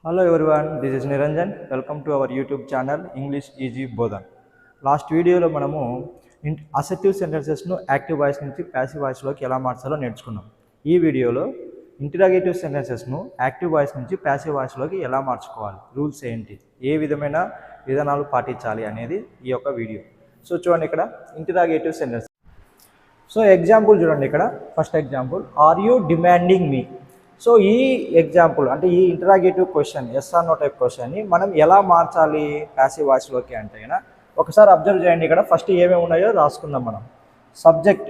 Hello everyone, this is Niranjan. Welcome to our YouTube channel English Easy Bodhan. Last వీడియోలో మనము అసెర్టివ్ సెంటెన్సెస్ను active voice నుంచి passive వాయిస్లోకి ఎలా మార్చాలో నేర్చుకున్నాం. ఈ వీడియోలో ఇంటరాగేటివ్ సెంటెన్సెస్ను యాక్టివ్ వాయిస్ నుంచి ప్యాసివ్ వాయిస్లోకి ఎలా మార్చుకోవాలి, రూల్స్ ఏంటి, ఏ విధమైన విధానాలు పాటించాలి అనేది ఈ యొక్క వీడియో. సో చూడండి, ఇక్కడ ఇంటరాగేటివ్ సెంటెన్స్. సో ఎగ్జాంపుల్ చూడండి, ఇక్కడ first example, are you demanding me. So ఈ ఎగ్జాంపుల్ అంటే ఈ interrogative question yes or no type క్వశ్చన్ని మనం ఎలా మార్చాలి ప్యాసివ్ వాయిస్లోకి అంటే ఒకసారి అబ్జర్వ్ చేయండి. ఇక్కడ ఫస్ట్ ఏమేమి ఉన్నాయో రాసుకుందాం మనం. సబ్జెక్ట్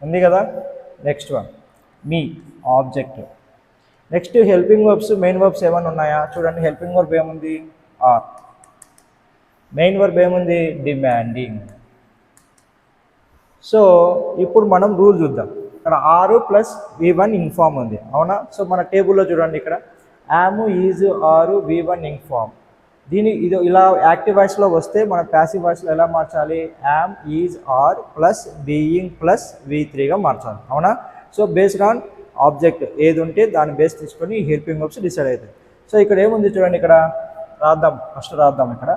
ఉంది కదా, next one me object, next helping verbs main verbs ఏమైనా ఉన్నాయా చూడండి. హెల్పింగ్ వర్బ్ ఏముంది ఆర్, మెయిన్ వర్బ్ ఏముంది డిమాండింగ్. సో ఇప్పుడు మనం రూల్ చూద్దాం. ఇక్కడ ఆరు ప్లస్ V1 ఇన్ఫార్మ్ ఉంది, అవునా? సో మన టేబుల్లో చూడండి, ఇక్కడ యామ్ ఈజ్ ఆరు V1 ఇన్ఫార్మ్. ఇది ఇలా యాక్టివ్ వాయిస్లో వస్తే మనం ప్యాసివ్ వాయిస్లో ఎలా మార్చాలి? Am is are plus being plus V3గా మార్చాలి, అవునా? సో బేస్డ్ ఆన్ ఆబ్జెక్ట్ ఏది ఉంటే దాన్ని బేస్ తీసుకొని హెల్పింగ్ వర్బ్స్ డిసైడ్ అవుతాయి. సో ఇక్కడ ఏముంది చూడండి, ఇక్కడ ఫస్ట్ రాద్దాం. ఇక్కడ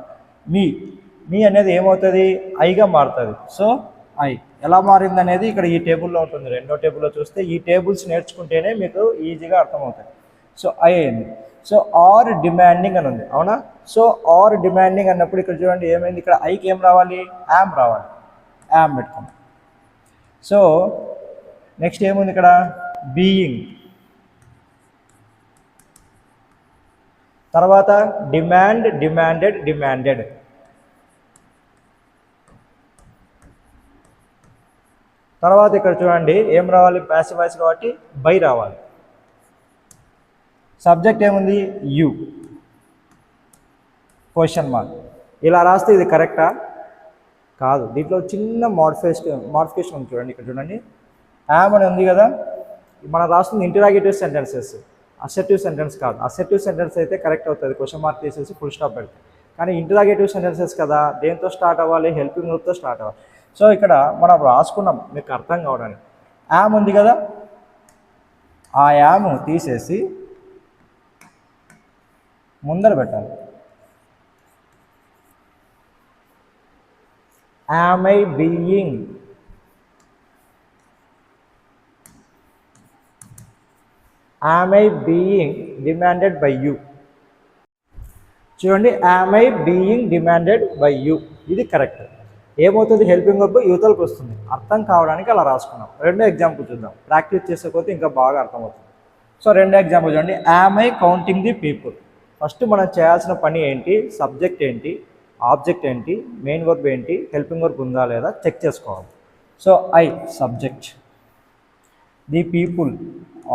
మీ అనేది ఏమవుతుంది? ఐగా మారుతుంది. సో ఐ ఎలా మారింది అనేది ఇక్కడ ఈ టేబుల్లో ఉంటుంది. రెండో టేబుల్లో చూస్తే ఈ టేబుల్స్ నేర్చుకుంటేనే మీకు ఈజీగా అర్థమవుతాయి. సో ఐ అయింది. సో ఆర్ డిమాండింగ్ అని ఉంది, అవునా? సో ఆర్ డిమాండింగ్ అన్నప్పుడు ఇక్కడ చూడండి ఏమైంది, ఇక్కడ ఐకి ఏం రావాలి? యామ్ రావాలి. యామ్ పెట్టుకోండి. సో నెక్స్ట్ ఏముంది ఇక్కడ? బీయింగ్, తర్వాత డిమాండెడ్, తర్వాత ఇక్కడ చూడండి ఏం రావాలి? ప్యాసివ్ వాయిస్ కాబట్టి బై రావాలి. సబ్జెక్ట్ ఏముంది? You, question mark. ఇలా రాస్తే ఇది కరెక్టా? కాదు, దీంట్లో చిన్న మోడిఫికేషన్ ఉంది చూడండి. ఇక్కడ చూడండి, యామ్ అని ఉంది కదా, మనం రాస్తుంది ఇంటరాగేటివ్ సెంటెన్సెస్, అసెర్టివ్ సెంటెన్స్ కాదు. అసెర్టివ్ సెంటెన్స్ అయితే కరెక్ట్ అవుతుంది, క్వశ్చన్ మార్క్ తీసేసి ఫుల్ స్టాప్ పెడతాం. కానీ ఇంటరాగేటివ్ సెంటెన్సెస్ కదా, దేంతో స్టార్ట్ అవ్వాలి? హెల్పింగ్ వర్బ్తో స్టార్ట్ అవ్వాలి. సో ఇక్కడ మనం రాసుకున్నాం మీకు అర్థం కావడానికి. యామ్ ఉంది కదా, ఆ యామ్ తీసేసి ముందర పెట్టాలి. Am I being, demanded by you. చూడండి, am I being demanded by you, ఇది కరెక్ట్. ఏమవుతుంది? హెల్పింగ్ వర్బ్ యువతలకు వస్తుంది. అర్థం కావడానికి అలా రాసుకున్నాం. రెండో ఎగ్జాంపుల్ చూద్దాం. ప్రాక్టీస్ చేసేకపోతే ఇంకా బాగా అర్థమవుతుంది. సో రెండో ఎగ్జాంపుల్ చూడండి, am I counting the people. First మనం చేయాల్సిన పని ఏంటి? సబ్జెక్ట్ ఏంటి, ఆబ్జెక్ట్ ఏంటి, మెయిన్ వర్బ్ ఏంటి, హెల్పింగ్ వర్బ్ ఉందా లేదా చెక్ చేసుకోవాలి. So I subject, the people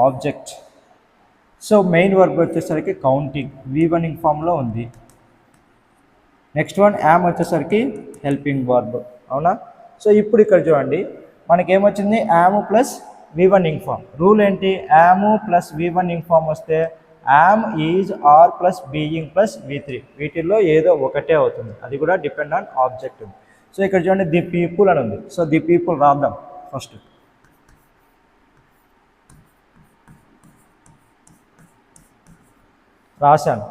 object. So main verb వచ్చేసరికి కౌంటింగ్, V1 ఇన్ఫార్మ్లో ఉంది. నెక్స్ట్ వన్ యామ్ వచ్చేసరికి హెల్పింగ్ వర్బ్, అవునా? సో ఇప్పుడు ఇక్కడ చూడండి మనకేమొచ్చింది? Am plus V1 in form. Rule ఏంటి? యామ్ ప్లస్ V1 ఇన్ఫార్మ్ వస్తే am is are plus being plus V3, వీటిల్లో ఏదో ఒకటే అవుతుంది, అది కూడా డిపెండ్ ఆన్ ఆబ్జెక్ట్. సో ఇక్కడ చూడండి ది పీపుల్ అని ఉంది. సో ది పీపుల్ రాద్దాం ఫస్ట్. రాశాను.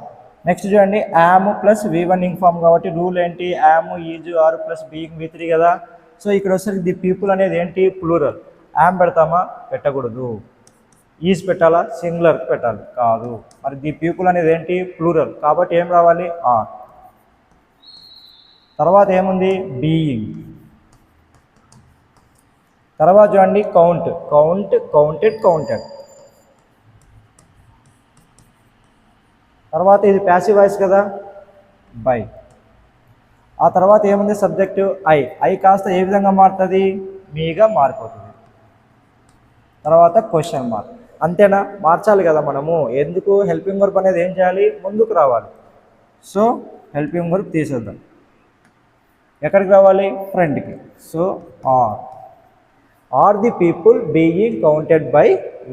నెక్స్ట్ చూడండి, యామ్ ప్లస్ V1 ఇన్ఫార్మ్ కాబట్టి రూల్ ఏంటి? Am is are plus being V3 కదా. సో ఇక్కడ వచ్చేసరికి ది పీపుల్ అనేది ఏంటి? ప్లూరల్. యామ్ పెడతామా? పెట్టకూడదు. ఈజ్ పెట్టాలా? సింగులర్ పెట్టాలి, కాదు. మరి ది పీపుల్ అనేది ఏంటి? ప్లూరల్, కాబట్టి ఏం రావాలి? ఆర్. తర్వాత ఏముంది? బీయింగ్. తర్వాత చూడండి కౌంటెడ్. తర్వాత ఇది ప్యాసివ్ వాయిస్ కదా, బై. ఆ తర్వాత ఏముంది? సబ్జెక్టు ఐ కాస్త ఏ విధంగా మారుతుంది? మీగా మారిపోతుంది. తర్వాత క్వశ్చన్ మార్క్. అంతేనా? మార్చాలి కదా మనము. ఎందుకు? హెల్పింగ్ వర్బ్ అనేది ఏం చేయాలి? ముందుకు రావాలి. సో హెల్పింగ్ వర్బ్ తీసేద్దాం. ఎక్కడికి రావాలి? ఫ్రంట్కి. So are the people being counted by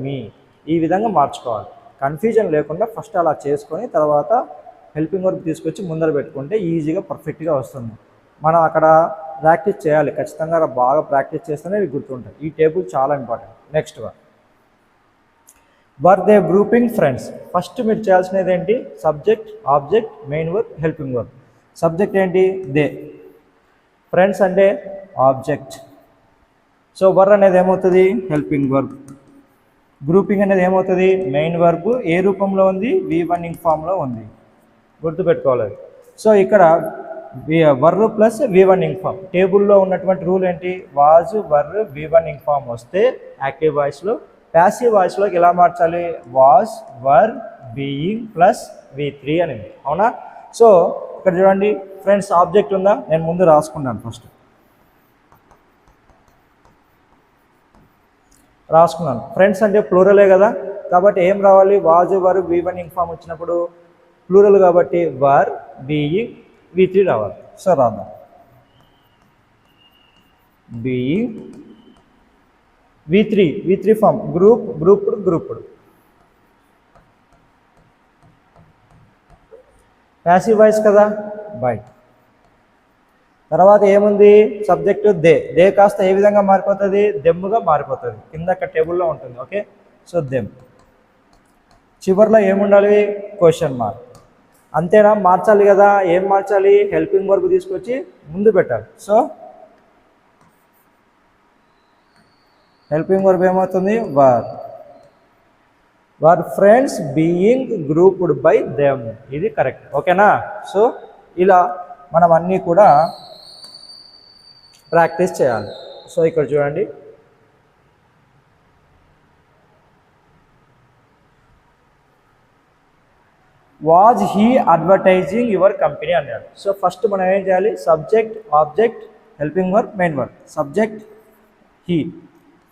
me, ఈ విధంగా మార్చుకోవాలి. కన్ఫ్యూజన్ లేకుండా ఫస్ట్ అలా చేసుకొని తర్వాత హెల్పింగ్ వర్బ్ తీసుకొచ్చి ముందర పెట్టుకుంటే ఈజీగా పర్ఫెక్ట్గా వస్తుంది. మనం అక్కడ ప్రాక్టీస్ చేయాలి, ఖచ్చితంగా బాగా ప్రాక్టీస్ చేస్తేనే ఇవి గుర్తుంటాయి. ఈ టేబుల్ చాలా important. Next one were they grouping friends. First మీరు చేయాల్సినది ఏంటి? Subject, object, main verb, helping verb. Subject ఏంటి? దే. ఫ్రెండ్స్ అంటే ఆబ్జెక్ట్. సో వర్ అనేది ఏమవుతుంది? Helping verb. గ్రూపింగ్ అనేది ఏమవుతుంది? Main verb. ఏ రూపంలో ఉంది? V1 ఫామ్లో ఉంది, గుర్తుపెట్టుకోవాలి. సో ఇక్కడ వర్రు ప్లస్ V1 ఫామ్. టేబుల్లో ఉన్నటువంటి రూల్ ఏంటి? వాజ్, వర్రు, V1 ఫామ్ వస్తే యాక్టివ్ వాయిస్లో, ప్యాసివ్ వాయిస్లోకి ఎలా మార్చాలి? Was, were, being plus V3 అనేది. అవునా? సో ఇక్కడ చూడండి, ఫ్రెండ్స్ ఆబ్జెక్ట్ ఉందా? నేను ముందు రాసుకున్నాను, ఫస్ట్ రాసుకున్నాను. ఫ్రెండ్స్ అంటే ప్లూరలే కదా, కాబట్టి ఏం రావాలి? వాజ్, వర్, V1 ఫామ్ వచ్చినప్పుడు ప్లూరల్ కాబట్టి వర్, బీయింగ్, V3 రావాలి. సో రాద్దాం. Being, V3 form. Grouped. Passive voice కదా, బై. తర్వాత ఏముంది? Subject they. దే కాస్త ఏ విధంగా మారిపోతుంది? దెమ్ముగా మారిపోతుంది. కింద టేబుల్లో ఉంటుంది. Okay, so them. చివరిలో ఏముండాలి? Question mark. అంతేనా? మార్చాలి కదా. ఏం మార్చాలి? హెల్పింగ్ వర్బ్ తీసుకొచ్చి ముందు పెట్టాలి. సో హెల్పింగ్ వర్బ్ ఏమవుతుంది? Were. Were friends being grouped by them. ఇది కరెక్ట్. ఓకేనా? సో ఇలా మనం అన్నీ కూడా ప్రాక్టీస్ చేయాలి. సో ఇక్కడ చూడండి, was he advertising your company అన్నాడు. సో ఫస్ట్ మనం ఏం చేయాలి? Subject, object, helping verb, main verb. Subject he,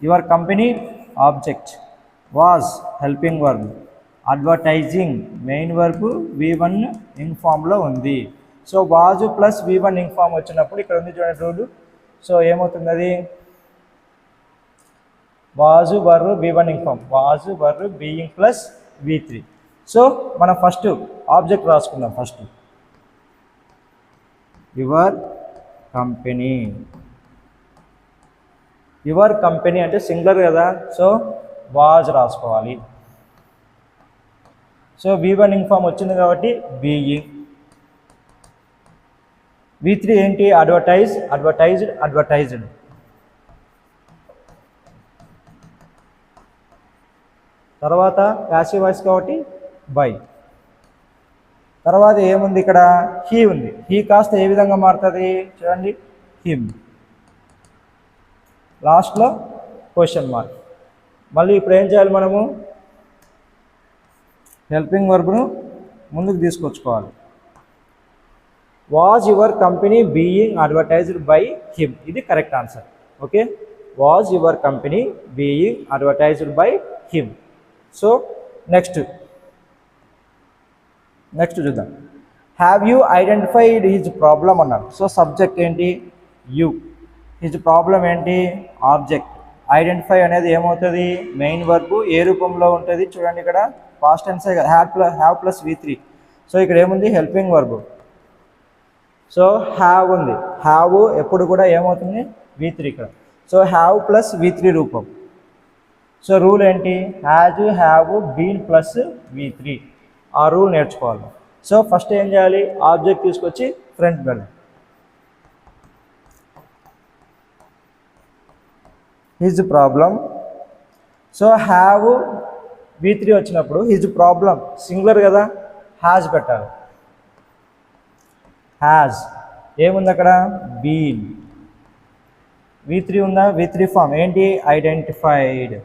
your company object, was helping verb, advertising main verb, V1 ఫామ్లో ఉంది. So vase plus V1 form వచ్చినప్పుడు ఇక్కడ ఉంది చూడండి రూలు. సో ఏమవుతుంది? అది was were V1 form, was were being plus V3. So మనం first object రాసుకుందాం. First your company. Your company అంటే సింగులర్ కదా, సో వాజ్ రాసుకోవాలి. సో V1 ఫామ్ వచ్చింది కాబట్టి బీయింగ్. V3 ఏంటి? అడ్వర్టైజ్డ్. తర్వాత ప్యాసివ్ వాయిస్ కాబట్టి బై. తర్వాత ఏముంది? ఇక్కడ హీ ఉంది. హీ కాస్త ఏ విధంగా మారుతుంది? చూడండి, హిమ్. లాస్ట్లో క్వశ్చన్ మార్క్. మళ్ళీ ఇప్పుడు ఏం చేయాలి? మనము హెల్పింగ్ వర్బ్ను ముందుకు తీసుకొచ్చుకోవాలి. Was your company being advertised by him. ఇది correct answer. Okay, was your company being advertised by him. So next చూద్దాం. Have you identified his problem అన్నారు. సో సబ్జెక్ట్ ఏంటి? యూ. హిజ్ ప్రాబ్లం ఏంటి? ఆబ్జెక్ట్. ఐడెంటిఫై అనేది ఏమవుతుంది? Main verb. ఏ రూపంలో ఉంటుంది? చూడండి, ఇక్కడ past tense have plus V3. So ఇక్కడ ఏముంది? Helping verb. సో హ్యావ్ ఉంది. హ్యావ్ ఎప్పుడు కూడా ఏమవుతుంది? V3 ఇక్కడ. సో హ్యావ్ ప్లస్ V3 రూపం. సో రూల్ ఏంటి? Has, have, been plus V3. ఆ రూల్ నేర్చుకోవాలి. సో ఫస్ట్ ఏం చేయాలి? ఆబ్జెక్ట్ తీసుకొచ్చి ఫ్రంట్ పెడదాం. His problem. So have V3 వచ్చినప్పుడు హిజ్ ప్రాబ్లం సింగులర్ కదా, హ్యాజ్ పెట్టాలి. హ్యాజ్ ఏముంది అక్కడ? బీన్. V3 ఉందా? V3 ఫామ్ ఏంటి? ఐడెంటిఫైడ్.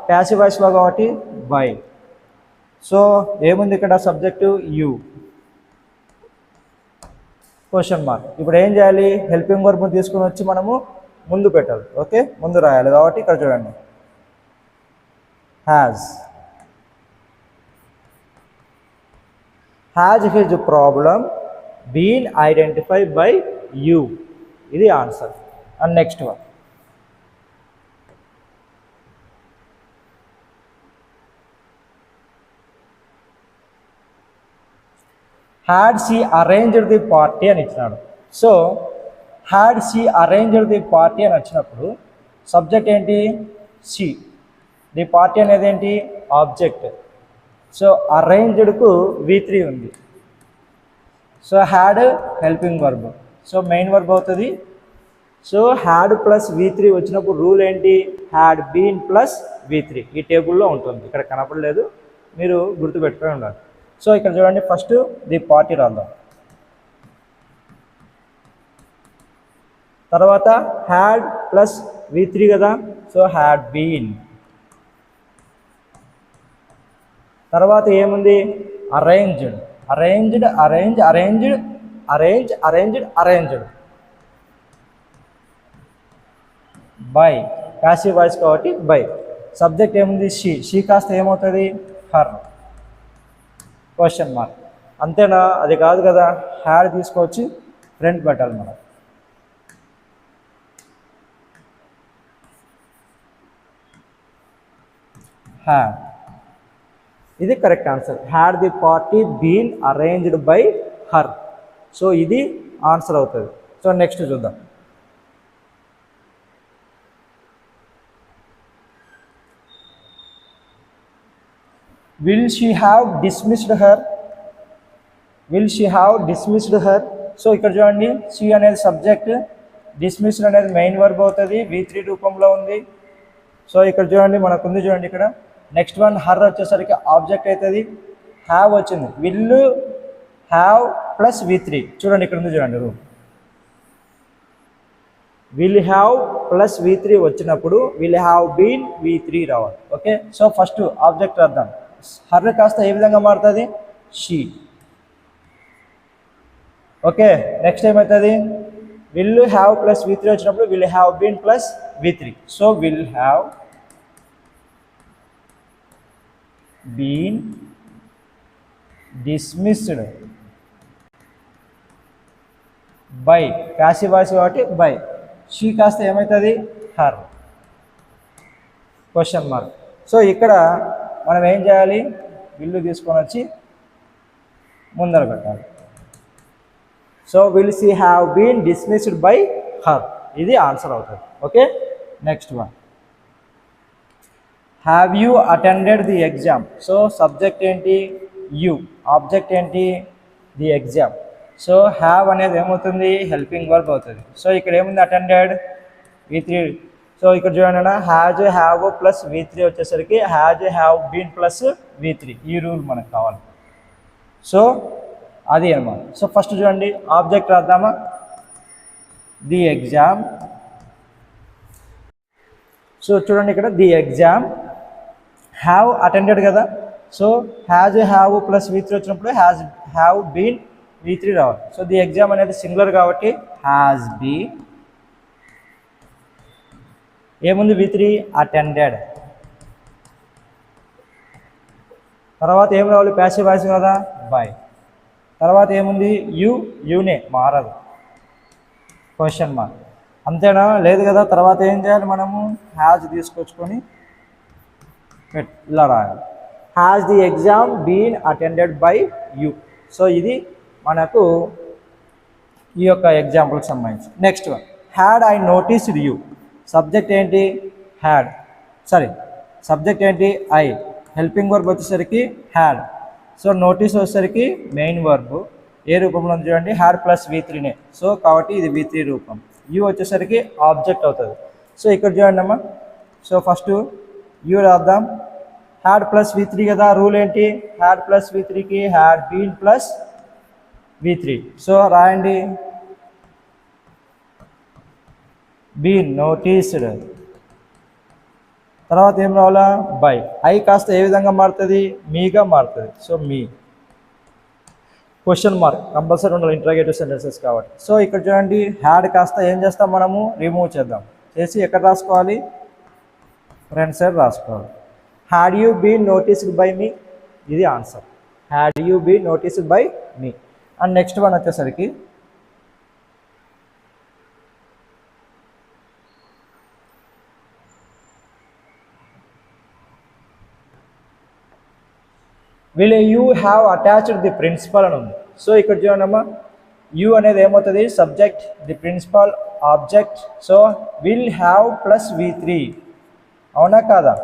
ప్యాసివ్ వాయిస్లో కాబట్టి బై. సో ఏముంది ఇక్కడ? Subject you, question mark. ఇప్పుడు ఏం చేయాలి? హెల్పింగ్ వర్బ్ తీసుకుని వచ్చి మనము ముందు పెట్టాలి. ఓకే, ముందు రాయాలి కాబట్టి ఇక్కడ చూడండి, has his problem been identified by you. ఇది answer. And next one, had she arranged the party అని ఇచ్చినాడు. So had she arranged the party అని వచ్చినప్పుడు సబ్జెక్ట్ ఏంటి షీ, ది పార్టీ అనేది ఏంటి ఆబ్జెక్ట్. సో అరేంజ్డ్కు V3 ఉంది. So had helping verb, so main verb అవుతుంది. సో హ్యాడ్ ప్లస్ V3 వచ్చినప్పుడు రూల్ ఏంటి హ్యాడ్ బీన్ ప్లస్ V3 ఈ టేబుల్లో ఉంటుంది, ఇక్కడ కనపడలేదు, మీరు గుర్తుపెట్టుకొని ఉండాలి. సో ఇక్కడ చూడండి ఫస్ట్ ది పార్టీ రాద్దాం, తర్వాత హ్యాడ్ ప్లస్ V3 కదా, సో హ్యాడ్ బీన్. తర్వాత ఏముంది arranged, arranged arrange arranged arrange arranged arranged by, passive voice కాబట్టి బై. సబ్జెక్ట్ ఏముంది షీ, షీ కాస్త ఏమవుతుంది హర్, క్వశ్చన్ మార్క్. అంతేనా, అది కాదు కదా, హ్యాడ్ తీసుకొచ్చి ఫ్రంట్ పెట్టాలి మనం. హ్యాడ్, ఇది correct answer. Had the party been arranged by her, so ఇది ఆన్సర్ అవుతుంది. సో నెక్స్ట్ చూద్దాం. Will she have dismissed her, will she have dismissed her. So ఇక్కడ చూడండి షీ అనేది సబ్జెక్ట్, డిస్మిస్డ్ అనేది మెయిన్ వర్బ్ అవుతుంది, V3 రూపంలో ఉంది. సో ఇక్కడ చూడండి మనకుంది చూడండి ఇక్కడ. నెక్స్ట్ వన్ హర్ వచ్చేసరికి ఆబ్జెక్ట్ అవుతుంది, హ్యావ్ వచ్చింది, విల్ హ్యావ్ ప్లస్ V3. చూడండి ఇక్కడ ఉంది చూడండి rule, will have plus V3 వచ్చినప్పుడు విల్ హ్యావ్ బీన్ V3 రావాలి. ఓకే, సో ఫస్ట్ ఆబ్జెక్ట్ రాద్దాం. హర్ కాస్త ఏ విధంగా మారుతుంది షీ. ఓకే, నెక్స్ట్ ఏమవుతుంది విల్ హ్యావ్ ప్లస్ V3 వచ్చినప్పుడు will have been plus V3. So will have been dismissed by, passive voice కాబట్టి బై. షీ కాస్త ఏమవుతుంది హర్, క్వశ్చన్ మార్క్. సో ఇక్కడ మనం ఏం చేయాలి, విల్లు తీసుకొని వచ్చి ముందర పెట్టాలి. So will she have been dismissed by her, ఇది ఆన్సర్ అవుతుంది. Okay, next one have you attended the exam. So subject ఏంటి యూ, ఆబ్జెక్ట్ ఏంటి ది ఎగ్జామ్. సో హ్యావ్ అనేది ఏమవుతుంది హెల్పింగ్ వర్బ్ అవుతుంది. సో ఇక్కడ ఏముంది అటెండెడ్ V3. సో ఇక్కడ చూడండి హ్యాజ్ హ్యావ్ ప్లస్ V3 వచ్చేసరికి has have been plus V3, ఈ రూల్ మనకు కావాలి. సో అది అన్నమాట. సో ఫస్ట్ చూడండి ఆబ్జెక్ట్ రాద్దామా, ది ఎగ్జామ్. సో చూడండి ఇక్కడ ది ఎగ్జామ్, హ్యావ్ అటెండెడ్ కదా, so has have plus V3 వచ్చినప్పుడు హ్యాజ్ హ్యావ్ బీన్ V3 రావాలి. సో ది ఎగ్జామ్ అనేది సింగులర్ కాబట్టి హ్యాజ్ బీన్, ఏముంది V3 అటెండెడ్. తర్వాత ఏం రావాలి ప్యాసివ్ వాయిస్ కదా బై. తర్వాత ఏముంది యూనే మారదు, క్వశ్చన్ మార్క్. అంతేనా, లేదు కదా. తర్వాత ఏం చేయాలి మనము హ్యాజ్ తీసుకొచ్చుకొని ఇలా రాయాలి, has the exam been attended by you. So ఇది మనకు ఈ యొక్క ఎగ్జాంపుల్కి సంబంధించి. Next one had I noticed you. Subject ఏంటి హ్యాడ్, సారీ సబ్జెక్ట్ ఏంటి ఐ, హెల్పింగ్ వర్బ్ వచ్చేసరికి హ్యాడ్. సో నోటీస్ వచ్చేసరికి మెయిన్ వర్బ్, ఏ రూపంలో ఉంది చూడండి హ్యాడ్ ప్లస్ V3నే. సో కాబట్టి ఇది V3 రూపం. యూ వచ్చేసరికి ఆబ్జెక్ట్ అవుతుంది. సో ఇక్కడ చూడండి అమ్మా, సో ఫస్ట్ యూ రాద్దాం. హ్యాడ్ ప్లస్ V3 కదా, రూల్ ఏంటి హ్యాడ్ ప్లస్ V3కి had been plus V3. So రాయండి బీన్ నోటీస్డ్. తర్వాత ఏం రావాలా బై. ఐ కాస్త ఏ విధంగా మారుతుంది మీగా మారుతుంది. సో మీ, క్వశ్చన్ మార్క్ కంపల్సరీ ఉండాలి ఇంట్రాగేటివ్ సెంటెన్సెస్ కాబట్టి. సో ఇక్కడ చూడండి హ్యాడ్ కాస్త ఏం చేస్తాం మనము రిమూవ్ చేద్దాం, చేసి ఎక్కడ రాసుకోవాలి ఫ్రంట్ సైడ్ రాసుకోవాలి. Had you been noticed by me, ఇది answer. Had you been noticed by me. And next one వచ్చేసరికి will you have attached the principal అని ఉంది. సో ఇక్కడ చూడండి అమ్మా, యూ అనేది ఏమవుతుంది subject, the principal, object. So will have plus V3, అవునా కాదా?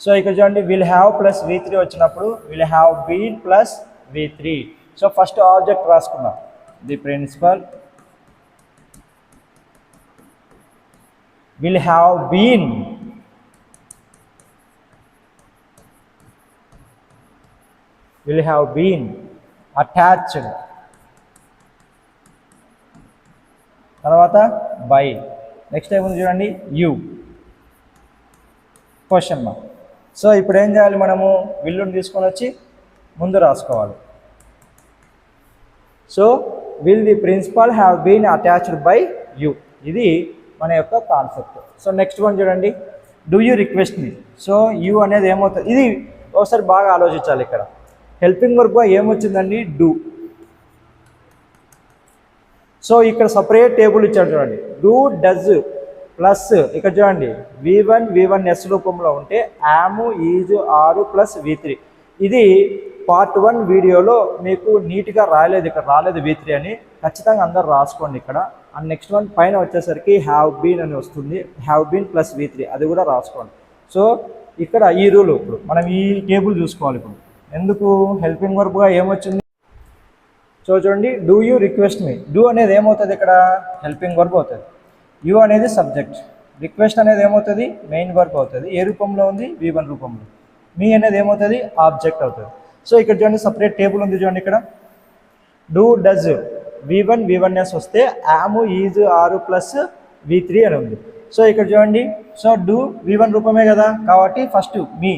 సో ఇక్కడ చూడండి విల్ హ్యావ్ ప్లస్ V3 వచ్చినప్పుడు will have been plus V3. So first object రాసుకున్నాం, the principal will have been attached, తర్వాత బై. నెక్స్ట్ ఏముంది చూడండి యూ, క్వశ్చన్ మార్క్. సో ఇప్పుడు ఏం చేయాలి, మనము విల్లుని తీసుకొని వచ్చి ముందు రాసుకోవాలి. So will the principal have been attached by you, ఇది మన యొక్క కాన్సెప్ట్. సో నెక్స్ట్ వన్ చూడండి, do you request me. So you అనేది ఏమవుతుంది, ఇది ఒకసారి బాగా ఆలోచించాలి. ఇక్కడ హెల్పింగ్ వర్బ్గా ఏమొచ్చిందండి డూ. సో ఇక్కడ సపరేట్ టేబుల్ ఇచ్చాడు చూడండి, డూ డజ్ ప్లస్ ఇక్కడ చూడండి V1 S రూపంలో ఉంటే యాము ఈజ్ ఆరు ప్లస్ V3. ఇది పార్ట్ 1 వీడియోలో మీకు నీట్గా రాలేదు, ఇక్కడ రాలేదు V3 అని, ఖచ్చితంగా అందరు రాసుకోండి ఇక్కడ. అండ్ నెక్స్ట్ వన్ పైన వచ్చేసరికి హ్యావ్ బీన్ అని వస్తుంది, హ్యావ్ బీన్ ప్లస్ V3, అది కూడా రాసుకోండి. సో ఇక్కడ ఈ రూల్, ఇప్పుడు మనం ఈ టేబుల్ చూసుకోవాలి. ఇప్పుడు ఎందుకు హెల్పింగ్ వర్బ్గా ఏమొచ్చింది, సో చూడండి do you request me. Do అనేది ఏమవుతుంది ఇక్కడ హెల్పింగ్ వర్బ్ అవుతుంది, యూ అనేది సబ్జెక్ట్, రిక్వెస్ట్ అనేది ఏమవుతుంది మెయిన్ వర్బ్ అవుతుంది. ఏ రూపంలో ఉంది V1 రూపంలో. మీ అనేది ఏమవుతుంది ఆబ్జెక్ట్ అవుతుంది. సో ఇక్కడ చూడండి సపరేట్ టేబుల్ ఉంది చూడండి, ఇక్కడ డూ డజ్ V1S వస్తే యాము ఈజ్ ఆరు ప్లస్ V3 అని ఉంది. సో ఇక్కడ చూడండి, సో డూ V1 రూపమే కదా, కాబట్టి ఫస్ట్ మీ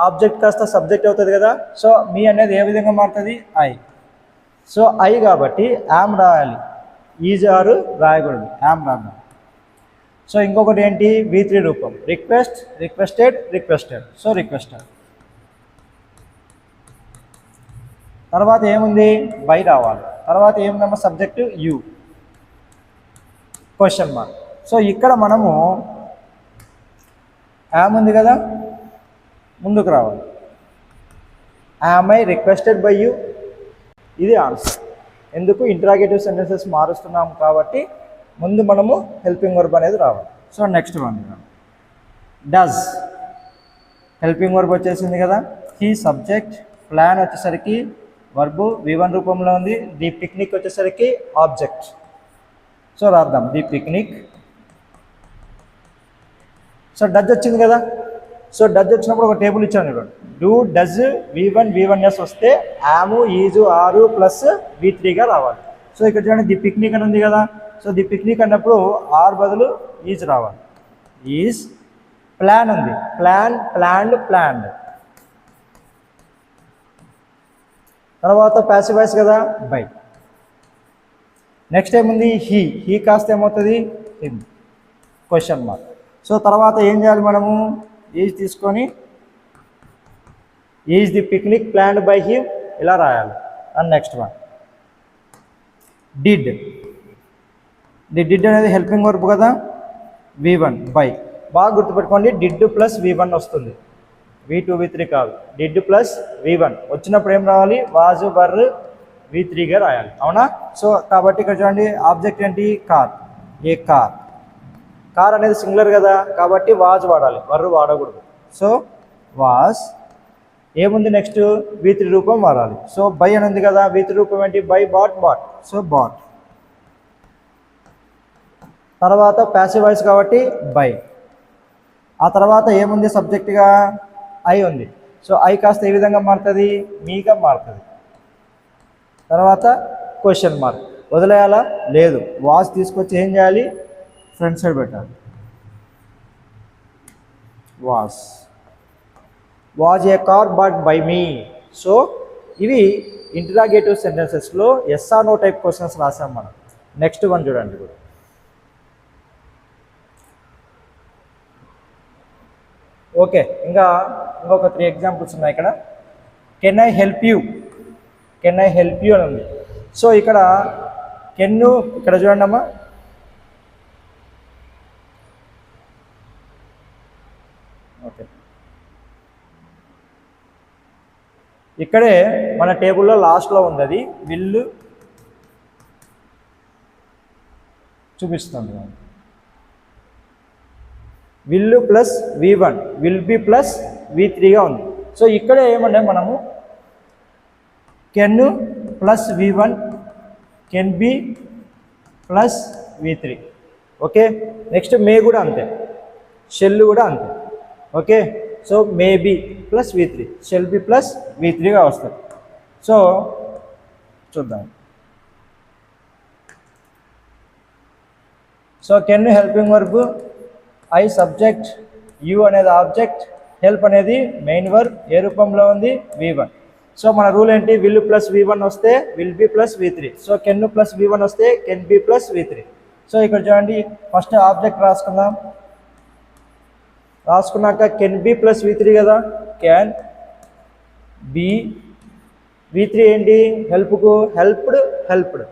ఆబ్జెక్ట్ కాస్త సబ్జెక్ట్ అవుతుంది కదా. సో మీ అనేది ఏ విధంగా మారుతుంది ఐ. సో ఐ కాబట్టి యామ్ రాయాలి, ఈజ్ ఆరు రాయకూడదు, యామ్ రాద్దాం. సో ఇంకొకటి ఏంటి V3 రూపం, రిక్వెస్ట్, రిక్వెస్టెడ్. సో రిక్వెస్టెడ్ తర్వాత ఏముంది బై రావాలి, తర్వాత ఏముందమ్మా subject you, question mark. So ఇక్కడ మనము యామ్ ఉంది కదా, ముందుకు రావాలి, am I requested by you, ఇది ఆన్సర్. ఎందుకు ఇంటరాగేటివ్ సెంటెన్సెస్ మారుస్తున్నాం కాబట్టి ముందు మనము హెల్పింగ్ వర్బ్ అనేది రావాలి. So next one does, helping verb వచ్చేసింది కదా, హీ సబ్జెక్ట్, ప్లాన్ వచ్చేసరికి వర్బు V1 రూపంలో ఉంది, ది పిక్నిక్ వచ్చేసరికి ఆబ్జెక్ట్. సో రాద్దాం ది పిక్నిక్. సో డజ్ వచ్చింది కదా, సో డజ్ వచ్చినప్పుడు ఒక టేబుల్ ఇచ్చాను ఇక్కడ, డూ డజ్ V1S వస్తే యాము ఈజు ఆరు ప్లస్ V3గా రావాలి. సో ఇక్కడ చూడండి ది పిక్నిక్ అని ఉంది కదా, సో ది పిక్నిక్ అన్నప్పుడు ఆర్ బదులు ఈజ్ రావాలి. ఈజ్ ప్లాన్ ఉంది, ప్లాన్, ప్లాన్డ్, ప్లాన్డ్. తర్వాత ప్యాసివ్ వాయిస్ కదా బై. నెక్స్ట్ ఏముంది హీ కాస్త ఏమవుతుంది హిమ్, క్వశ్చన్ మార్క్. సో తర్వాత ఏం చేయాలి మనము, ఈజ్ తీసుకొని is the picnic planned by him ఇలా రాయాలి. And next one did. The did అనేది హెల్పింగ్ వర్బ్ కదా, V1 బై. బాగా గుర్తుపెట్టుకోండి, డిడ్ ప్లస్ V1 వస్తుంది, V2 V3 కాదు, డిడ్ ప్లస్ V1 వచ్చినప్పుడు ఏం రావాలి వాజు వర్ V3గా రాయాలి, అవునా. సో కాబట్టి ఇక్కడ చూడండి ఆబ్జెక్ట్ ఏంటి కార్, ఏ కార్. కార్ అనేది సింగులర్ కదా కాబట్టి వాజ్ వాడాలి, వర్రు వాడకూడదు. So was. ఏముంది నెక్స్ట్ V3 రూపం వాడాలి. సో బై అని ఉంది కదా, V3 రూపం ఏంటి buy, bought, bought. So bought. తర్వాత ప్యాసివ్ వాయిస్ కాబట్టి బై. ఆ తర్వాత ఏముంది సబ్జెక్ట్గా ఐ ఉంది. సో ఐ కాస్త ఏ విధంగా మారుతుంది మీగా మారుతుంది. తర్వాత క్వశ్చన్ మార్క్. వదిలేయాలా లేదు, వాజ్ తీసుకొచ్చి ఏం చేయాలి ఫ్రంట్ సైడ్ పెట్టాలి. Was a car bought by me. So ఇవి ఇంటరాగేటివ్ సెంటెన్సెస్లో yes or no type questions రాసాం మనం. నెక్స్ట్ వన్ చూడండి ఇప్పుడు, ఓకే. ఇంకొక 3 ఎగ్జాంపుల్స్ ఉన్నాయి ఇక్కడ. కెన్ ఐ హెల్ప్ యూ అని ఉంది. సో ఇక్కడ కెన్ను ఇక్కడ చూడండి అమ్మా, ఓకే. ఇక్కడే మన టేబుల్లో లాస్ట్లో ఉంది, అది విల్ చూపిస్తుంది. Will plus V1 will be plus V3గా ఉంది. సో ఇక్కడ ఏమంటే మనము can plus V1 can be plus V3. Okay, next may కూడా అంతే, షెల్ కూడా అంతే. Okay, so may be plus V3 shall be plus V3గా వస్తుంది. సో చూద్దాం. So can helping verb, I subject, you అనేది ఆబ్జెక్ట్, హెల్ప్ అనేది మెయిన్ వర్బ్. ఏ రూపంలో ఉంది? V1. సో మన రూల్ ఏంటి? విల్ ప్లస్ V1 వస్తే will be plus V3. So can plus V1 వస్తే can be plus V3. So ఇక్కడ చూడండి, ఫస్ట్ ఆబ్జెక్ట్ రాసుకుందాం. రాసుకున్నాక కెన్ బి ప్లస్ V3 కదా, క్యాన్ బి. V3 ఏంటి? హెల్ప్కు, హెల్ప్డ్.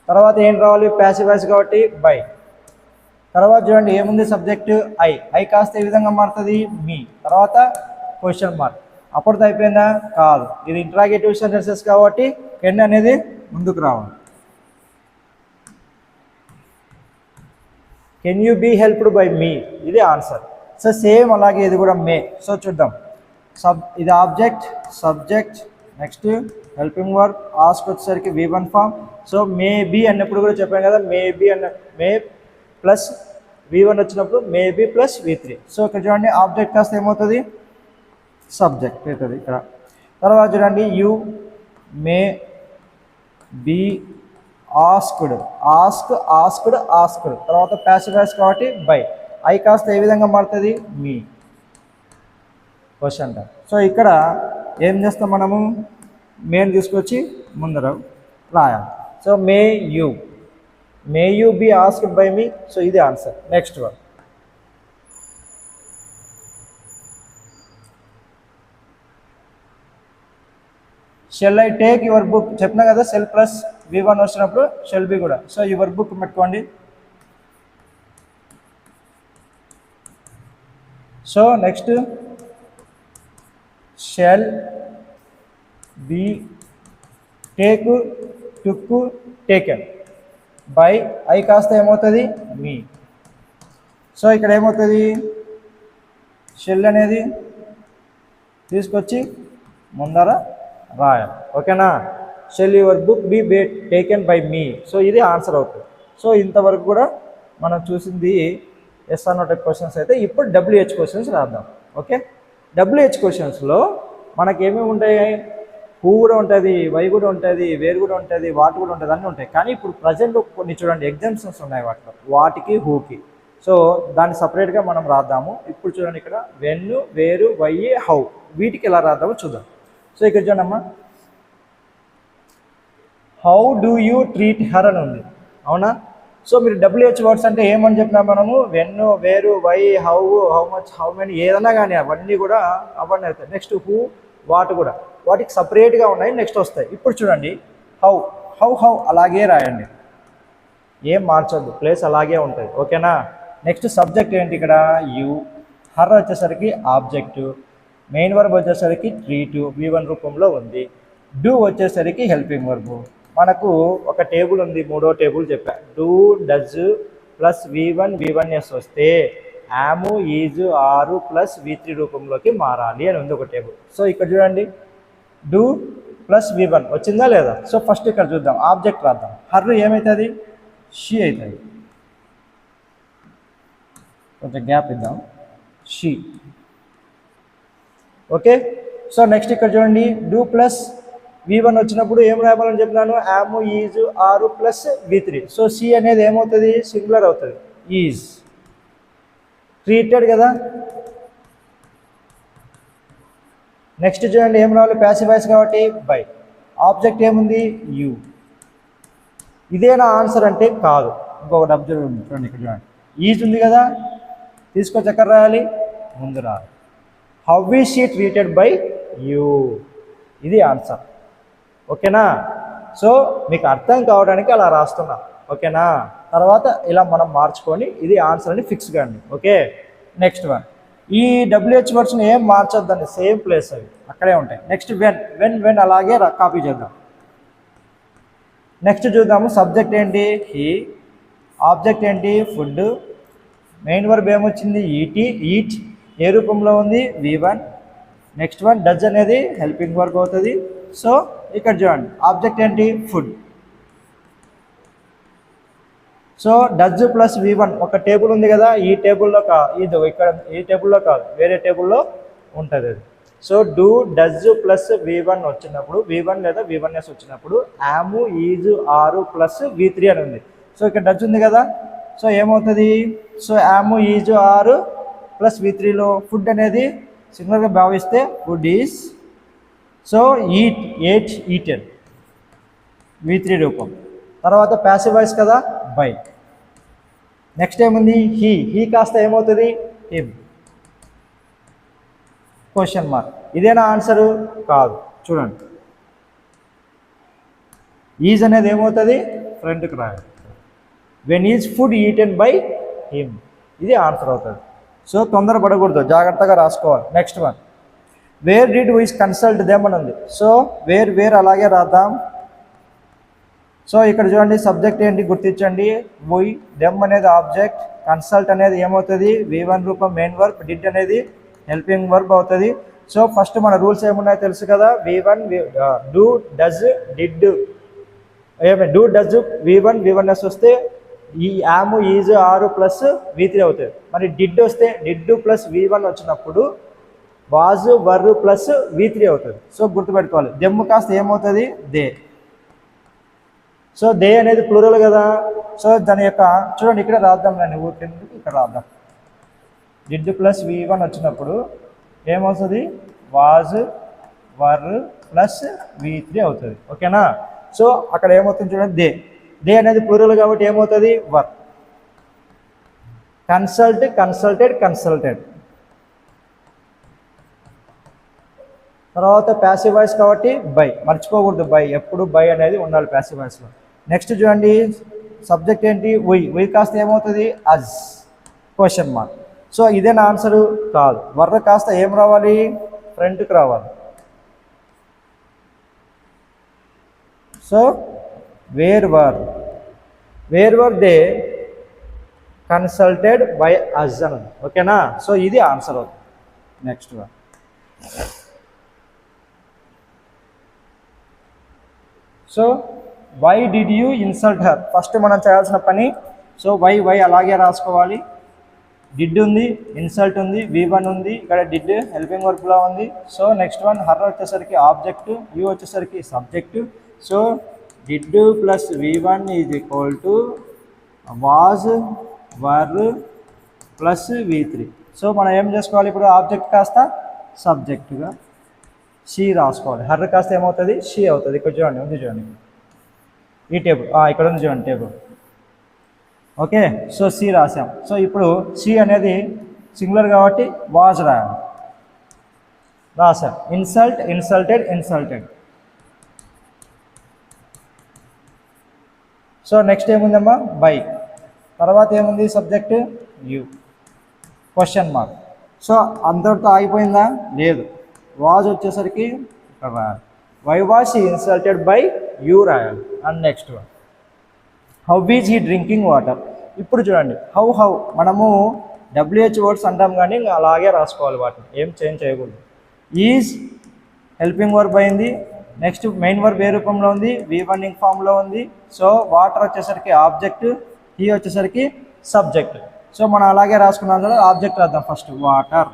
తర్వాత ఏం రావాలి? ప్యాసివ్ వాయిస్ కాబట్టి బై. తర్వాత చూడండి ఏముంది? సబ్జెక్టు ఐ కాస్త ఏ విధంగా మారుతుంది? మీ. తర్వాత క్వశ్చన్ మార్క్. అప్పటితో అయిపోయిందా? కాదు, ఇది ఇంట్రాగేటివ్ సెంటెన్సెస్ కాబట్టి కెన్ అనేది ముందుకు రావాలి. Can you be helped by me, ఇది ఆన్సర్. సో సేమ్ అలాగే ఇది కూడా మే. సో చూద్దాం. ఇది object, subject, next helping verb, ask వచ్చేసరికి V1 form. So may be అన్నప్పుడు కూడా చెప్పాను కదా, మే బీ అన్న మే ప్లస్ V1 వచ్చినప్పుడు may be plus V3. So ఇక్కడ చూడండి ఆబ్జెక్ట్ కాస్త ఏమవుతుంది? సబ్జెక్ట్ అవుతుంది ఇక్కడ. తర్వాత చూడండి you may be asked, asked. తర్వాత ప్యాసివ్ వాయిస్ కాబట్టి బై. ఐ కాస్త ఏ విధంగా మారుతుంది? మీ. క్వశ్చన్. సో ఇక్కడ ఏం చేస్తాం మనము? మేని తీసుకొచ్చి ముందర రాయాలి. So may you be asked by me. So ఇది answer. Next one. Shall I take your book, చెప్పినా కదా షెల్ ప్లస్ V1 వచ్చినప్పుడు షెల్ బి కూడా. సో యువర్ బుక్ పెట్టుకోండి. So next shall be take, took, taken. By I కాస్త ఏమవుతుంది? మీ. So ఇక్కడ ఏమవుతుంది? షెల్ అనేది తీసుకొచ్చి ముందర రాయాలి. ఓకేనా? Shall your book be taken by me. So ఇది ఆన్సర్ అవుతుంది. సో ఇంతవరకు కూడా మనం చూసింది yes or no type questions అయితే. ఇప్పుడు WH క్వశ్చన్స్ రాద్దాం. ఓకే, WH క్వశ్చన్స్లో మనకి ఏమేమి ఉంటాయి? హూ కూడా ఉంటుంది, వై కూడా ఉంటుంది, వేర్ కూడా ఉంటుంది, వాట్ కూడా ఉంటుంది, అన్నీ ఉంటాయి. కానీ ఇప్పుడు ప్రజెంట్ కొన్ని చూడండి ఎగ్జామ్షన్స్ ఉన్నాయి వాటిలో, వాటికి హూకి. సో దాన్ని సపరేట్గా మనం రాద్దాము. ఇప్పుడు చూడండి ఇక్కడ వెన్, వేరు, వై, హౌ, వీటికి ఎలా రాద్దామో చూద్దాం. సో ఇక్కడ చూడమ్మా, how do you treat her అని ఉంది, అవునా? సో మీరు WH వర్డ్స్ అంటే ఏమని చెప్పినా మనము when, where, why, how, how much, how many, ఏదన్నా కానీ అవన్నీ కూడా అవన్నీ అవుతాయి. నెక్స్ట్ హూ, వాట్ కూడా వాటికి సపరేట్గా ఉన్నాయి, నెక్స్ట్ వస్తాయి. ఇప్పుడు చూడండి హౌ అలాగే రాయండి, ఏం మార్చొద్దు, ప్లేస్ అలాగే ఉంటుంది. ఓకేనా? నెక్స్ట్ సబ్జెక్ట్ ఏంటి ఇక్కడ? యూ. హర్ వచ్చేసరికి ఆబ్జెక్టు. మెయిన్ వర్బ్ వచ్చేసరికి ట్రీటు, V1 రూపంలో ఉంది. డూ వచ్చేసరికి హెల్పింగ్ వర్బ్. మనకు ఒక టేబుల్ ఉంది, మూడో టేబుల్ చెప్పా. డూ, డజ్ ప్లస్ V1S వస్తే am, is, are plus V3 రూపంలోకి మారాలి అని ఉంది ఒక టేబుల్. సో ఇక్కడ చూడండి డూ ప్లస్ V1 వచ్చిందా లేదా? సో ఫస్ట్ ఇక్కడ చూద్దాం, ఆబ్జెక్ట్ రాద్దాం. హర్ ఏమవుతుంది? షీ అవుతుంది. కొంచెం గ్యాప్ ఇద్దాం, షీ. ఓకే, సో నెక్స్ట్ ఇక్కడ చూడండి డూ ప్లస్ V1 వచ్చినప్పుడు ఏం రాయాలని చెప్పినాను? యాము, is, are plus V3. So C అనేది ఏమవుతుంది? సింగులర్ అవుతుంది, ఈజ్. ట్రీటెడ్ కదా. నెక్స్ట్ చూడండి ఏం రావాలి? ప్యాసివ్ వాయిస్ కాబట్టి బై. ఆబ్జెక్ట్ ఏముంది? యూ. ఇదేనా ఆన్సర్ అంటే కాదు. ఇంకొకటి అబ్జర్వ్ ఉంది చూడండి, ఇక్కడ చూడండి ఈజ్ ఉంది కదా, తీసుకొచ్చి ఎక్కడ రాయాలి? ముందు రాయాలి. How is she treated by you, ఇది ఆన్సర్. ఓకేనా? సో మీకు అర్థం కావడానికి అలా రాస్తున్నా. ఓకేనా? తర్వాత ఇలా మనం మార్చుకొని ఇది ఆన్సర్ అని ఫిక్స్ కాండి. Okay, next one. ఈ WH వర్డ్స్ని ఏం మార్చొద్దండి, సేమ్ ప్లేస్ అవి అక్కడే ఉంటాయి. నెక్స్ట్ వెన్ అలాగే కాపీ చేద్దాం. నెక్స్ట్ చూద్దాము. సబ్జెక్ట్ ఏంటి? హీ. ఆబ్జెక్ట్ ఏంటి? ఫుడ్. మెయిన్ వర్బ్ ఏమొచ్చింది? ఈట్. ఏ రూపంలో ఉంది? V1. నెక్స్ట్ వన్ డజ్ అనేది హెల్పింగ్ వర్బ్ అవుతుంది. సో ఇక్కడ చూడండి, ఆబ్జెక్ట్ ఏంటి? Food. So does plus V1 ఒక టేబుల్ ఉంది కదా, ఈ టేబుల్లో ఇది ఇక్కడ ఈ టేబుల్లో కాదు, వేరే టేబుల్లో ఉంటుంది అది. So do does plus V1 వచ్చినప్పుడు, V1 లేదా V1s వచ్చినప్పుడు యాము ఈజు ఆరు ప్లస్ V3 అని ఉంది. సో ఇక్కడ డజ్ ఉంది కదా, సో ఏమవుతుంది? So యాము is are plus V3లో food అనేది సింగులర్గా భావిస్తే food is. So eaten V3 రూపం. తర్వాత ప్యాసివ్ వాయిస్ కదా, బై. నెక్స్ట్ ఏముంది? హీ కాస్త ఏమవుతుంది? హిమ్. Question mark. ఇదేనా ఆన్సరు? కాదు. చూడండి, ఈజ్ అనేది ఏమవుతుంది? ఫ్రంట్కి రాయాలి. When is food eaten by him, ఇది ఆన్సర్ అవుతుంది. సో తొందరపడకూడదు, జాగ్రత్తగా రాసుకోవాలి. Next one, where did we consult them అని ఉంది. సో వేర్ అలాగే రాద్దాం. సో ఇక్కడ చూడండి, సబ్జెక్ట్ ఏంటి గుర్తించండి? వీ. దెమ్ అనేది ఆబ్జెక్ట్. కన్సల్ట్ అనేది ఏమవుతుంది? V1 రూపం మెయిన్ వర్బ్. డిడ్ అనేది హెల్పింగ్ వర్బ్ అవుతుంది. సో ఫస్ట్ మన రూల్స్ ఏమున్నాయో తెలుసు కదా. V1 do does did, do does V1 V1s వస్తే ఈ యాము ఈజ్ ఆరు ప్లస్ V3 అవుతుంది. మరి డిడ్ వస్తే డిడ్ ప్లస్ V1 వచ్చినప్పుడు వాజ్ వర్ ప్లస్ V3 అవుతుంది. సో గుర్తుపెట్టుకోవాలి. దెమ్ కాస్త ఏమవుతుంది? దే. సో దే అనేది ప్లూరల్ కదా. సో దాని యొక్క చూడండి, ఇక్కడ రాద్దాం, నేను ఊరికెందుకు ఇక్కడ రాద్దాం. డిడ్ ప్లస్ V1 వచ్చినప్పుడు ఏమవుతుంది? వాజ్ వర్ ప్లస్ V3 అవుతుంది. ఓకేనా? సో అక్కడ ఏమవుతుంది చూడండి, దే అనేది ప్లూరల్ కాబట్టి ఏమవుతుంది? వర్. కన్సల్టెడ్. తర్వాత ప్యాసివ్ వాయిస్ కాబట్టి బై. మర్చిపోకూడదు, బై. ఎప్పుడు బై అనేది ఉండాలి ప్యాసివ్ వాయిస్లో. నెక్స్ట్ చూడండి, సబ్జెక్ట్ ఏంటి? వీ కాస్త ఏమవుతుంది? అజ్. Question mark. సో ఇదేనా ఆన్సరు? కాదు. వర్ర కాస్త ఏం రావాలి? ఫ్రంట్కి రావాలి. So where were they consulted by us అని. ఓకేనా? సో ఇది ఆన్సర్ అవుతుంది. Next one, so why did you insult her? First మనం చేయాల్సిన పని, సో వై అలాగే రాసుకోవాలి. డిడ్ ఉంది, ఇన్సల్ట్ ఉంది, V1 ఉంది, ఇక్కడ డిడ్ హెల్పింగ్ వర్బ్లా ఉంది. సో నెక్స్ట్ వన్, హర్ వచ్చేసరికి ఆబ్జెక్ట్, యూ వచ్చేసరికి subject. So did plus V1 is equal to was were plus V3. So మనం ఏం చేసుకోవాలి ఇప్పుడు? ఆబ్జెక్ట్ కాస్త సబ్జెక్టుగా షీ రాసుకోవాలి. హర్ కాస్త ఏమవుతుంది? షీ అవుతుంది. ఇక్కడ చూడండి, ఉంది చూడండి, ఈ టేబుల్ ఇక్కడ ఉంది చూడండి టేబుల్. ఓకే, సో సి రాసాం. సో ఇప్పుడు సి అనేది సింగులర్ కాబట్టి వాజ్ రాయాలి. రాసాం. ఇన్సల్టెడ్. సో నెక్స్ట్ ఏముందమ్మా? బై. తర్వాత ఏముంది? Subject you. Question mark. So అందరితో ఆగిపోయిందా? లేదు. వాజ్ వచ్చేసరికి ఇక్కడ రాయాలి. Why was he insulted by you రాయాలి. And next one, how is he drinking water. ఇప్పుడు చూడండి, హౌ మనము WH వర్డ్స్ అంటాం కానీ అలాగే రాసుకోవాలి, వాటిని ఏం చేంజ్ చేయకూడదు. ఈజ్ హెల్పింగ్ వర్బ్ అయింది. నెక్స్ట్ మెయిన్ వర్బ్ ఏ రూపంలో ఉంది? V1 ఫామ్లో ఉంది. సో వాటర్ వచ్చేసరికి ఆబ్జెక్ట్, హీ వచ్చేసరికి సబ్జెక్ట్. సో మనం అలాగే రాసుకున్నాం కదా, ఆబ్జెక్ట్ రాద్దాం ఫస్ట్. వాటర్.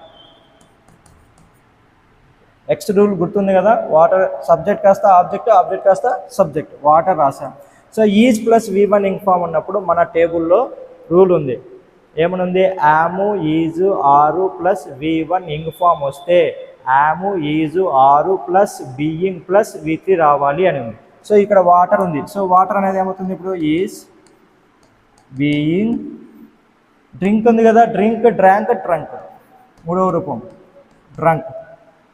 నెక్స్ట్ రూల్ గుర్తుంది కదా, వాటర్ సబ్జెక్ట్ కాస్త ఆబ్జెక్ట్, ఆబ్జెక్ట్ కాస్త సబ్జెక్ట్. వాటర్ రాసాం. So is plus V1 form ఉన్నప్పుడు మన టేబుల్లో రూల్ ఉంది. ఏమనుంది? Am is are plus V1 form వస్తే am is are plus being plus V3 రావాలి అని ఉంది. సో ఇక్కడ వాటర్ ఉంది. సో వాటర్ అనేది ఏమవుతుంది ఇప్పుడు? Is being. డ్రింక్ ఉంది కదా, డ్రింక్, డ్రాంక్, ట్రంక్, మూడవ రూపం డ్రంక్.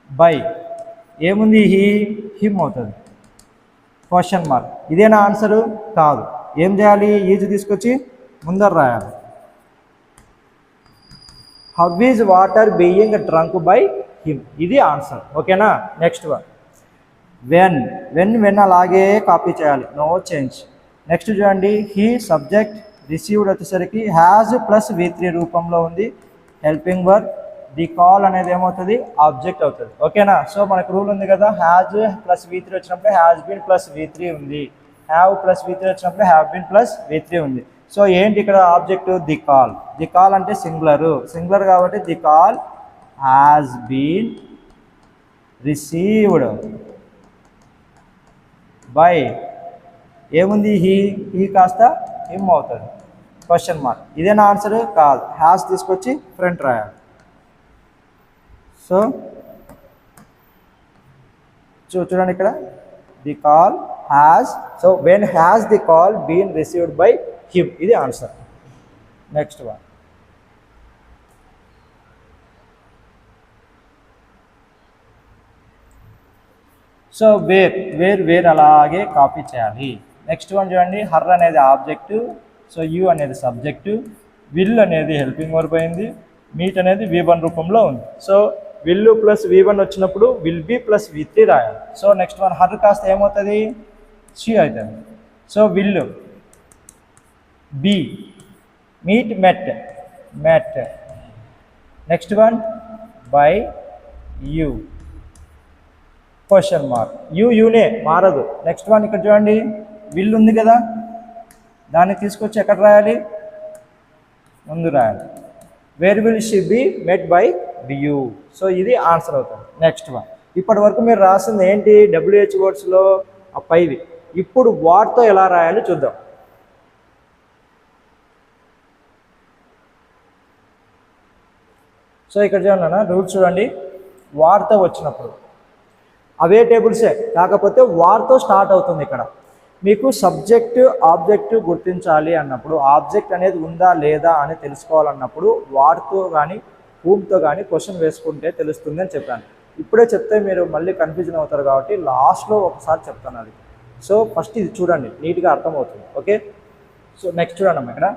బై ఏముంది? హిమ్ అవుతుంది. Question mark. ఇదేనా ఆన్సరు? కాదు. ఏం చేయాలి? ఈజ్ తీసుకొచ్చి ముందర రాయాలి. How is water being drunk by him, ఇది ఆన్సర్. ఓకేనా? నెక్స్ట్ వన్, వెన్ అలాగే కాపీ చేయాలి, నో చేంజ్. నెక్స్ట్ చూడండి, హీ సబ్జెక్ట్ రిసీవ్డ్ వచ్చేసరికి హ్యాజ్ ప్లస్ V3 రూపంలో ఉంది. హెల్పింగ్ వర్బ్ ది కాల్ అనేది ఏమవుతుంది, ఆబ్జెక్ట్ అవుతుంది. ఓకేనా? సో మనకు రూల్ ఉంది కదా, హ్యాజ్ ప్లస్ V3 వచ్చినప్పుడు హ్యాజ్ బీన్ ప్లస్ V3 ఉంది, హ్యావ్ ప్లస్ V3 వచ్చినప్పుడు హ్యావ్ బీన్ ప్లస్ V3 ఉంది. సో ఏంటి ఇక్కడ object, the call. The call అంటే సింగులర్ కాబట్టి the call has been received by ఏముంది, హీ కాస్త హిమ్ అవుతుంది, క్వశ్చన్ మార్క్. ఇదేనా ఆన్సర్? కాదు, హ్యాస్ తీసుకొచ్చి ఫ్రంట్ రాయాలి. సో చూడండి ఇక్కడ, the call has, so when has the call been received by him, ఇది answer. Next one, so where అలాగే కాపీ చేయాలి. నెక్స్ట్ వన్ చూడండి, హర్ అనేది ఆబ్జెక్టు, సో యూ అనేది సబ్జెక్టు, విల్ అనేది హెల్పింగ్ వర్బ్ అయింది, మీట్ అనేది V1 రూపంలో ఉంది. సో విల్లు ప్లస్ V1 వచ్చినప్పుడు విల్ బి ప్లస్ V3 రాయాలి. సో నెక్స్ట్ వన్, హర్ కాస్త ఏమవుతుంది, షీ అవుతుంది. So will be, meet met. Next one, by you, question mark. యూనే మారదు. నెక్స్ట్ వన్ ఇక్కడ చూడండి, విల్ ఉంది కదా, దాన్ని తీసుకొచ్చి ఎక్కడ రాయాలి, ముందు రాయాలి. Where will she be met by you. So ఇది ఆన్సర్ అవుతుంది. నెక్స్ట్ వన్, ఇప్పటి వరకు మీరు రాసింది ఏంటి, WH వర్డ్స్లో పైవి. ఇప్పుడు వాట్తో ఎలా రాయాలి చూద్దాం. సో ఇక్కడ చూడండి రూల్స్ చూడండి, వాట్తో వచ్చినప్పుడు అవే టేబుల్సే, కాకపోతే వార్తో స్టార్ట్ అవుతుంది. ఇక్కడ మీకు సబ్జెక్టు ఆబ్జెక్టు గుర్తించాలి అన్నప్పుడు, ఆబ్జెక్ట్ అనేది ఉందా లేదా అని తెలుసుకోవాలన్నప్పుడు వార్తో కానీ హూమ్తో కానీ క్వశ్చన్ వేసుకుంటే తెలుస్తుంది అని చెప్పాను. ఇప్పుడే చెప్తే మీరు మళ్ళీ కన్ఫ్యూజన్ అవుతారు కాబట్టి లాస్ట్లో ఒకసారి చెప్తాను అది. సో ఫస్ట్ ఇది చూడండి, నీట్గా అర్థమవుతుంది. ఓకే, సో నెక్స్ట్ చూడండి అమ్మ, ఇక్కడ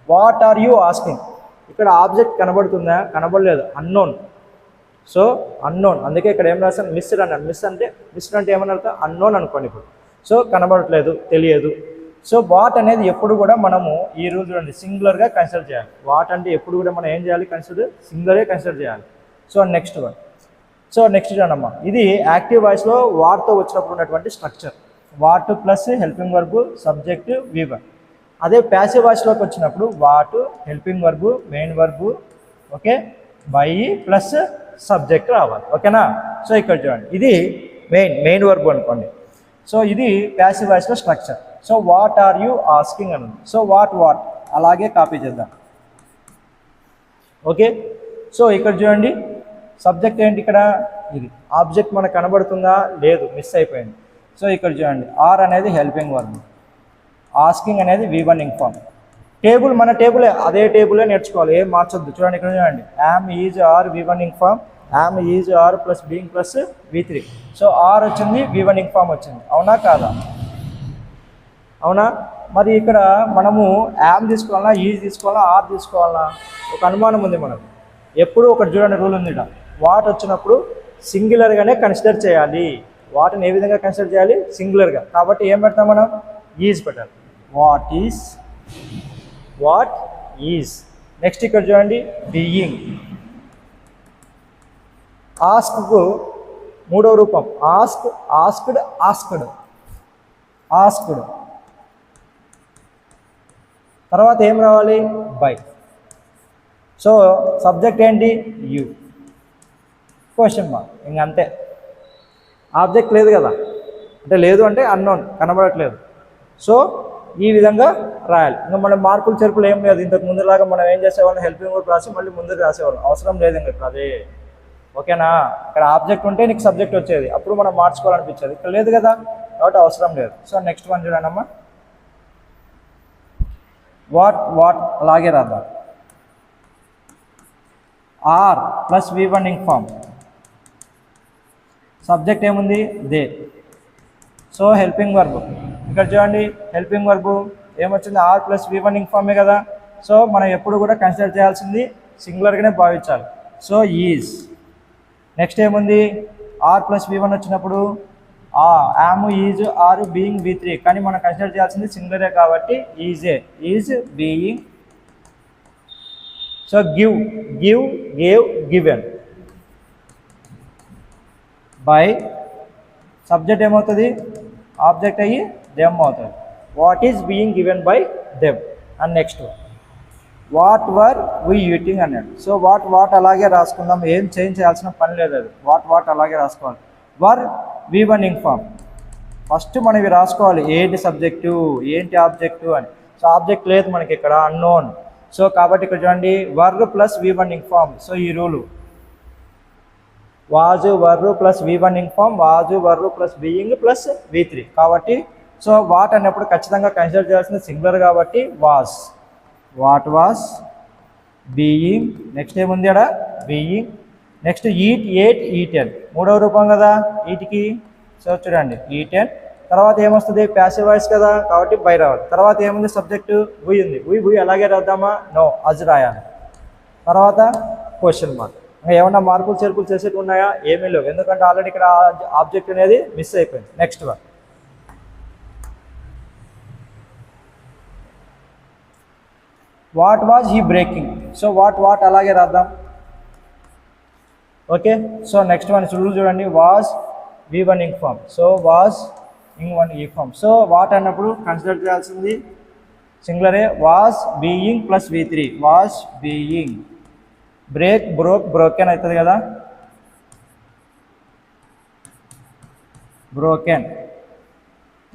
వాట్ ఆర్ యూ ఆస్కింగ్. ఇక్కడ ఆబ్జెక్ట్ కనబడుతుందా, కనబడలేదు, అన్నోన్. సో అన్నోన్, అందుకే ఇక్కడ ఏం రాశాను, మిస్డ్ అన్నాను. మిస్డ్ అంటే ఏమని అర్థం, అన్నోన్ అనుకోండి. ఇప్పుడు సో కనబడట్లేదు, తెలియదు. సో వాట్ అనేది ఎప్పుడు కూడా మనము ఈ రూల్ చూడండి, సింగులర్గా కన్సిడర్ చేయాలి. వాట్ అంటే ఎప్పుడు కూడా మనం ఏం చేయాలి, సింగులరే కన్సిడర్ చేయాలి. So next one, so next చూడమ్మా, ఇది యాక్టివ్ వాయిస్లో వాట్తో వచ్చినప్పుడు ఉన్నటువంటి structure. What plus helping verb subject V1. అదే ప్యాసివ్ వాయిస్లోకి వచ్చినప్పుడు what helping verb main verb, okay, by plus subject రావాలి. ఓకేనా? సో ఇక్కడ చూడండి, ఇది మెయిన్ వర్బ్ అనుకోండి. సో ఇది ప్యాసివ్ వాయిస్లో structure. So what are you asking అని. సో వాట్ అలాగే కాపీ చేద్దాం. ఓకే, సో ఇక్కడ చూడండి, సబ్జెక్ట్ ఏంటి ఇక్కడ, ఇది ఆబ్జెక్ట్ మనకు కనబడుతుందా, లేదు, మిస్ అయిపోయింది. సో ఇక్కడ చూడండి, ఆర్ అనేది హెల్పింగ్ వర్బ్, ఆస్కింగ్ అనేది V1 ఇంఫార్మ్. టేబుల్ మన టేబులే, అదే టేబులే నేర్చుకోవాలి, ఏం మార్చొద్దు. చూడండి ఇక్కడ చూడండి, am is are V1 in form, am is are plus being plus V3. So are వచ్చింది, V1 ఇంఫార్మ్ వచ్చింది. అవునా కాదా? అవునా? మరి ఇక్కడ మనము యామ్ తీసుకోవాలా, ఈజ్ తీసుకోవాలా, ఆర్ తీసుకోవాలా, ఒక అనుమానం ఉంది మనకు. ఎప్పుడు ఒకటి చూడండి రూల్ ఉంది, వాట్ వచ్చినప్పుడు సింగులర్గానే కన్సిడర్ చేయాలి. వాటిని ఏ విధంగా కన్సిడర్ చేయాలి, సింగులర్గా. కాబట్టి ఏం పెడతాం మనం, ఈజ్ పెట్టాలి. What is. నెక్స్ట్ ఇక్కడ చూడండి, బీయింగ్. ఆస్క్కు మూడవ రూపం, ఆస్క్డ్. తర్వాత ఏం రావాలి, బై. సో సబ్జెక్ట్ ఏంటి, యూ, క్వశ్చన్ మార్క్. ఇంకంతే, ఆబ్జెక్ట్ లేదు కదా, అంటే లేదు అంటే అన్నోన్, కనబడట్లేదు. సో ఈ విధంగా రాయాలి. ఇంకా మనం మార్కులు చెరుపులు ఏం లేదు. ఇంతకు ముందులాగా మనం ఏం చేసేవాళ్ళం, హెల్పింగ్ వర్బ్ రాసి మళ్ళీ ముందుకు రాసేవాళ్ళం, అవసరం లేదు ఇంకా ఇప్పుడు అదే. ఓకేనా? ఇక్కడ ఆబ్జెక్ట్ ఉంటే నీకు సబ్జెక్ట్ వచ్చేది, అప్పుడు మనం మార్చుకోవాలనిపించేది. ఇక్కడ లేదు కదా, కాబట్టి అవసరం లేదు. సో నెక్స్ట్ వన్ చూడండి అమ్మా, వాట్ అలాగే రాద్దాం. Are plus V1 in form, subject ఏముంది, దే. సో హెల్పింగ్ వర్బ్, ఇక్కడ చూడండి హెల్పింగ్ వర్బ్ ఏమొచ్చింది, ఆర్ ప్లస్ V1 ఇంఫార్మే కదా. సో మనం ఎప్పుడు కూడా కన్సిడర్ చేయాల్సింది సింగులర్గానే భావించాలి. So is. నెక్స్ట్ ఏముంది, ఆర్ ప్లస్ V1 వచ్చినప్పుడు am, is, are, being, V3. కానీ మనం కన్సిడర్ చేయాల్సింది సింగులరే కాబట్టి EJ, is, being. So give, give, gave, given. By subject ఏమవుతుంది, ఆబ్జెక్ట్ అయ్యి దెమ్ అవుతుంది. What is being given by them. And next what were we eating అన్నాడు. So what అలాగే రాసుకుందాం, ఏం చేంజ్ చేయాల్సిన పని లేదు. అది వాట్ అలాగే రాసుకోవాలి. వర్ V1 ఇంఫార్మ్. ఫస్ట్ మనం ఇవి రాసుకోవాలి, ఏంటి సబ్జెక్టు ఏంటి ఆబ్జెక్టు అని. సో ఆబ్జెక్ట్ లేదు మనకి ఇక్కడ, అన్నోన్. సో కాబట్టి ఇక్కడ చూడండి were plus V1 in form. So ఈ rule vase వర్రు plus V1 inform, vase వర్రు plus being plus V3. కాబట్టి సో వాట్ అన్నప్పుడు ఖచ్చితంగా కన్సిడర్ చేయాల్సింది సింగులర్ కాబట్టి was. What was being. Next ఏముంది అక్కడ being. Next eat, ate, eaten. మూడవ రూపం కదా ఈట్కి. సో చూడండి ఈటెన్. తర్వాత ఏమొస్తుంది, ప్యాసివ్ వాయిస్ కదా కాబట్టి బై రావాలి. తర్వాత ఏముంది, సబ్జెక్టు వీ ఉంది. వీ అలాగే రాద్దామా, నో అజ్ రాయాలి. తర్వాత క్వశ్చన్ మార్క్. ఏమన్నా మార్పులు చేర్పులు చేసేవి ఉన్నాయా, ఏమీ లేవు, ఎందుకంటే ఆల్రెడీ ఇక్కడ ఆబ్జెక్ట్ అనేది మిస్ అయిపోయింది. Next one what was he breaking. So what అలాగే రాద్దాం. Okay. So next one rule చూడండి, was V1 in form. So was V1 in form. So what అన్నప్పుడు కన్సిడర్ చేయాల్సింది సింగులరే, was being plus V3. Was being. Break, broke, broken అవుతుంది కదా, broken.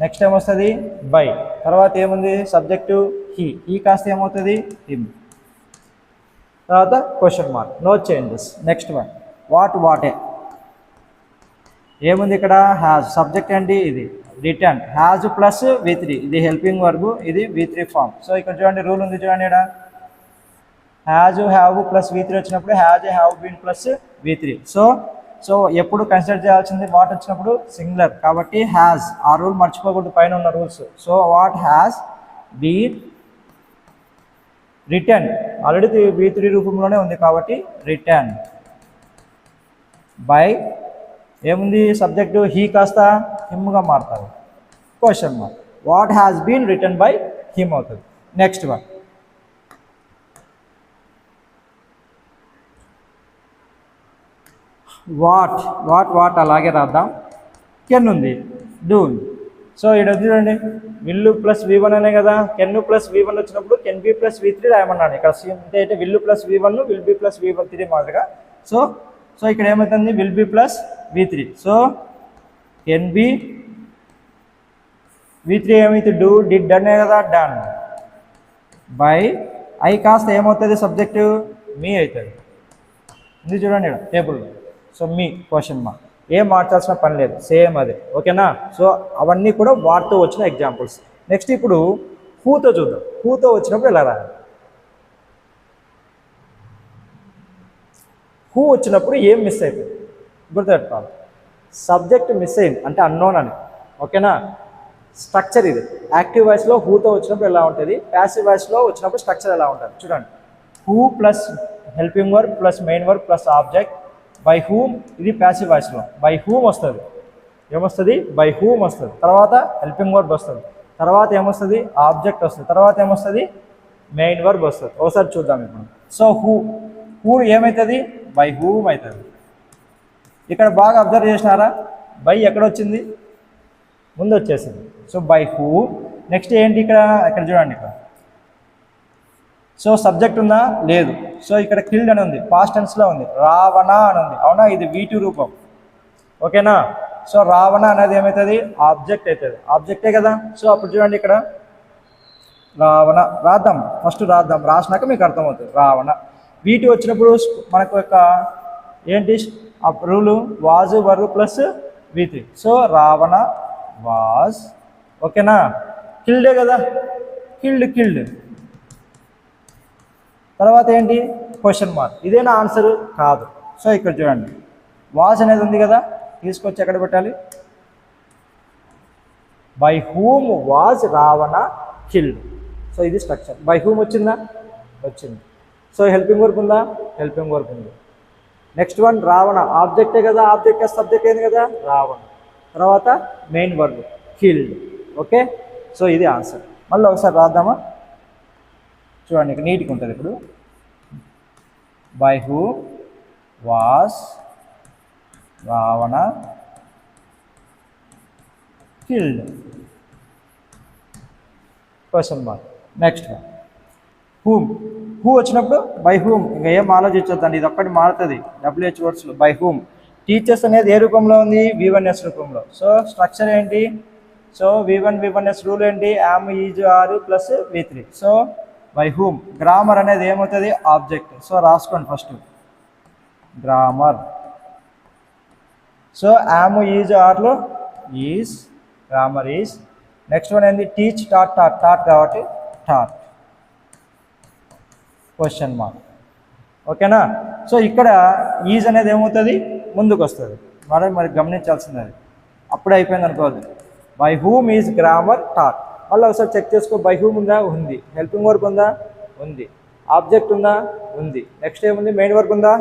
Next ఏమొస్తుంది by. తర్వాత ఏముంది సబ్జెక్టు హీ కాస్త ఏమవుతుంది హిమ్. తర్వాత question mark, no changes. Next one వాటే. ఏముంది ఇక్కడ హ్యాజ్. సబ్జెక్ట్ ఏంటి ఇది రిటర్న్. హ్యాజ్ ప్లస్ V3, ఇది హెల్పింగ్ వర్బ్, ఇది V3 ఫామ్. సో ఇక్కడ చూడండి రూల్ ఉంది చూడండి, ఇక్కడ హ్యాజ్ హ్యావ్ ప్లస్ V3 వచ్చినప్పుడు has have been plus V3. So ఎప్పుడు కన్సిడర్ చేయాల్సింది వాట్ వచ్చినప్పుడు సింగులర్ కాబట్టి హ్యాజ్. ఆ రూల్ మర్చిపోకూడదు, పైన ఉన్న rules. So what has been return. Already V3 రూపంలోనే ఉంది కాబట్టి రిటర్న్. బై ఏముంది సబ్జెక్టు హీ కాస్త హిమ్గా మారుతుంది, question mark. What has been return by him అవుతుంది. నెక్స్ట్ వన్ వాట్ అలాగే రాద్దాం. కెన్ ఉంది, డూ ఉంది. సో ఇక్కడ చూడండి విల్లు ప్లస్ V1 అనే కదా, కెన్ ప్లస్ V1 వచ్చినప్పుడు కెన్ బి ప్లస్ V3 రాయమన్నాడు. ఇక్కడ అంటే will plus V1 will be plus V3 మాదిరిగా. సో ఇక్కడ ఏమవుతుంది will be plus V3. So can be V3 ఏమైతే డూ డిడ్ అనే కదా, డన్. బై ఐ కాస్త ఏమవుతుంది సబ్జెక్టు మీ అవుతుంది. ఇది చూడండి ఇక్కడ టేబుల్లో. సో మీ క్వశ్చన్ మార్క్. ఏం మార్చాల్సిన పని లేదు, సేమ్ అదే. ఓకేనా. సో అవన్నీ కూడా వాటితో వచ్చిన ఎగ్జాంపుల్స్. నెక్స్ట్ ఇప్పుడు హూతో చూద్దాం. హూతో వచ్చినప్పుడు ఎలా రాయాలి. హూ వచ్చినప్పుడు ఏం మిస్ అయిపోయింది గుర్తుపెట్టుకోవాలి. సబ్జెక్ట్ మిస్ అయింది అంటే అన్నోన్ అని. ఓకేనా. స్ట్రక్చర్ ఇది. యాక్టివ్ వాయిస్లో హూతో వచ్చినప్పుడు ఎలా ఉంటుంది, ప్యాసివ్ వాయిస్లో వచ్చినప్పుడు స్ట్రక్చర్ ఎలా ఉంటుంది చూడండి. Who plus helping verb plus main verb plus object. By whom ఇది ప్యాసివ్ వాయిస్లో. బై హూమ్ వస్తుంది, ఏమొస్తుంది బై హూమ్ వస్తుంది. తర్వాత హెల్పింగ్ వర్బ్ వస్తుంది. తర్వాత ఏమొస్తుంది ఆబ్జెక్ట్ వస్తుంది. తర్వాత ఏమొస్తుంది మెయిన్ వర్బ్ వస్తుంది. ఒకసారి చూద్దాం ఇప్పుడు. సో హూ ఏమవుతుంది బై హూమ్ అవుతుంది. ఇక్కడ బాగా అబ్జర్వ్ చేసినారా, బై ఎక్కడొచ్చింది ముందు వచ్చేసింది. So by who. నెక్స్ట్ ఏంటి ఇక్కడ చూడండి, ఇక్కడ సో సబ్జెక్ట్ ఉందా లేదు. సో ఇక్కడ కిల్డ్ అని ఉంది, పాస్ట్ టెన్స్లో ఉంది. రావణ అని ఉంది, అవునా, ఇది V2 రూపం. ఓకేనా. సో రావణ అనేది ఏమవుతుంది ఆబ్జెక్ట్ అవుతుంది, ఆబ్జెక్టే కదా. సో అప్పుడు చూడండి ఇక్కడ రావణ రాద్దాం, ఫస్ట్ రాద్దాం, రాసినాక మీకు అర్థమవుతుంది. రావణ V2 వచ్చినప్పుడు మనకు యొక్క ఏంటి రూలు వాజు వరు plus V3. So Ravana was. ఓకేనా. కిల్డే కదా, కిల్డ్. తర్వాత ఏంటి క్వశ్చన్ మార్క్. ఇదేనా ఆన్సర్ కాదు. సో ఇక్కడ చూడండి వాజ్ అనేది ఉంది కదా, తీసుకొచ్చి ఎక్కడ పెట్టాలి, by whom was Ravana killed. So ఇది స్ట్రక్చర్. బై హూమ్ వచ్చిందా, వచ్చింది. సో హెల్పింగ్ వర్బ్ ఉందా, హెల్పింగ్ వర్బ్ ఉంది. నెక్స్ట్ వన్ రావణ ఆబ్జెక్టే కదా, ఆబ్జెక్ట్ సబ్జెక్ట్ ఏంది కదా రావణ. తర్వాత main verb killed. Okay, so ఇది ఆన్సర్. మళ్ళీ ఒకసారి రాద్దామా, చూడండి ఇక్కడ నీట్గా ఉంటుంది. ఇప్పుడు by who was Ravana killed question mark. Next whom. Who వచ్చినప్పుడు బై హూమ్, ఇంకా ఏం ఆలోచించొద్దండి, ఇది ఒక్కటి మారుతుంది WH వర్డ్స్లో. By whom. టీచర్స్ అనేది ఏ రూపంలో ఉంది, V1S రూపంలో. సో స్ట్రక్చర్ ఏంటి, సో V1S రూల్ ఏంటి, am is are plus V3. So by whom. Grammar అనేది ఏమవుతుంది, ఆబ్జెక్ట్. సో రాసుకోండి first grammar. So am is ఆర్లో is, grammar is. Next one ఏంది, టీచ్ టాట్. టాట్ కాబట్టి టాట్ క్వశ్చన్ మార్క్. ఓకేనా. So ఇక్కడ is అనేది ఏమవుతుంది, ముందుకు వస్తుంది. మరి గమనించాల్సింది అది. అప్పుడే అయిపోయింది అనుకోవద్దు. By whom is grammar taught. మళ్ళీ ఒకసారి చెక్ చేసుకో. బై హూమ్ ఉందా, ఉంది. హెల్పింగ్ వర్బ్ ఉందా, ఉంది. ఆబ్జెక్ట్ ఉందా, ఉంది. నెక్స్ట్ ఏముంది, మెయిన్ వర్బ్ ఉందా,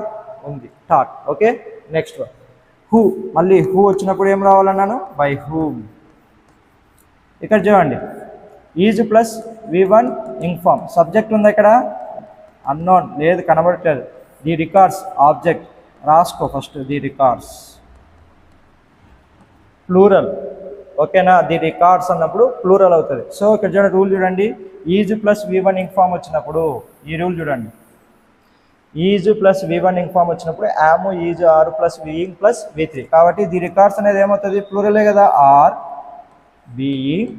ఉంది. Taught. Okay, next one who. మళ్ళీ హూ వచ్చినప్పుడు ఏం రావాలన్నాను, బై హూమ్. ఇక్కడ చూడండి, is plus V1 inform. Subject ఉందా ఇక్కడ, అన్నోన్ లేదు, కనబడట్లేదు. ది రికార్డ్స్ ఆబ్జెక్ట్, రాసుకో ఫస్ట్. The records plural. ఓకేనా, ది రికార్డ్స్ అన్నప్పుడు ప్లూరల్ అవుతుంది. సో ఇక్కడ చూడండి, రూల్ చూడండి, ఈజ్ ప్లస్ V1 ఇన్ఫార్మ్ వచ్చినప్పుడు ఈ రూల్ చూడండి. ఈజ్ ప్లస్ V1 ఇన్ఫార్మ్ వచ్చినప్పుడు am is are plus being plus V3. కాబట్టి ది రికార్డ్స్ అనేది ఏమవుతుంది, ప్లూరలే కదా, ఆర్ బీయింగ్.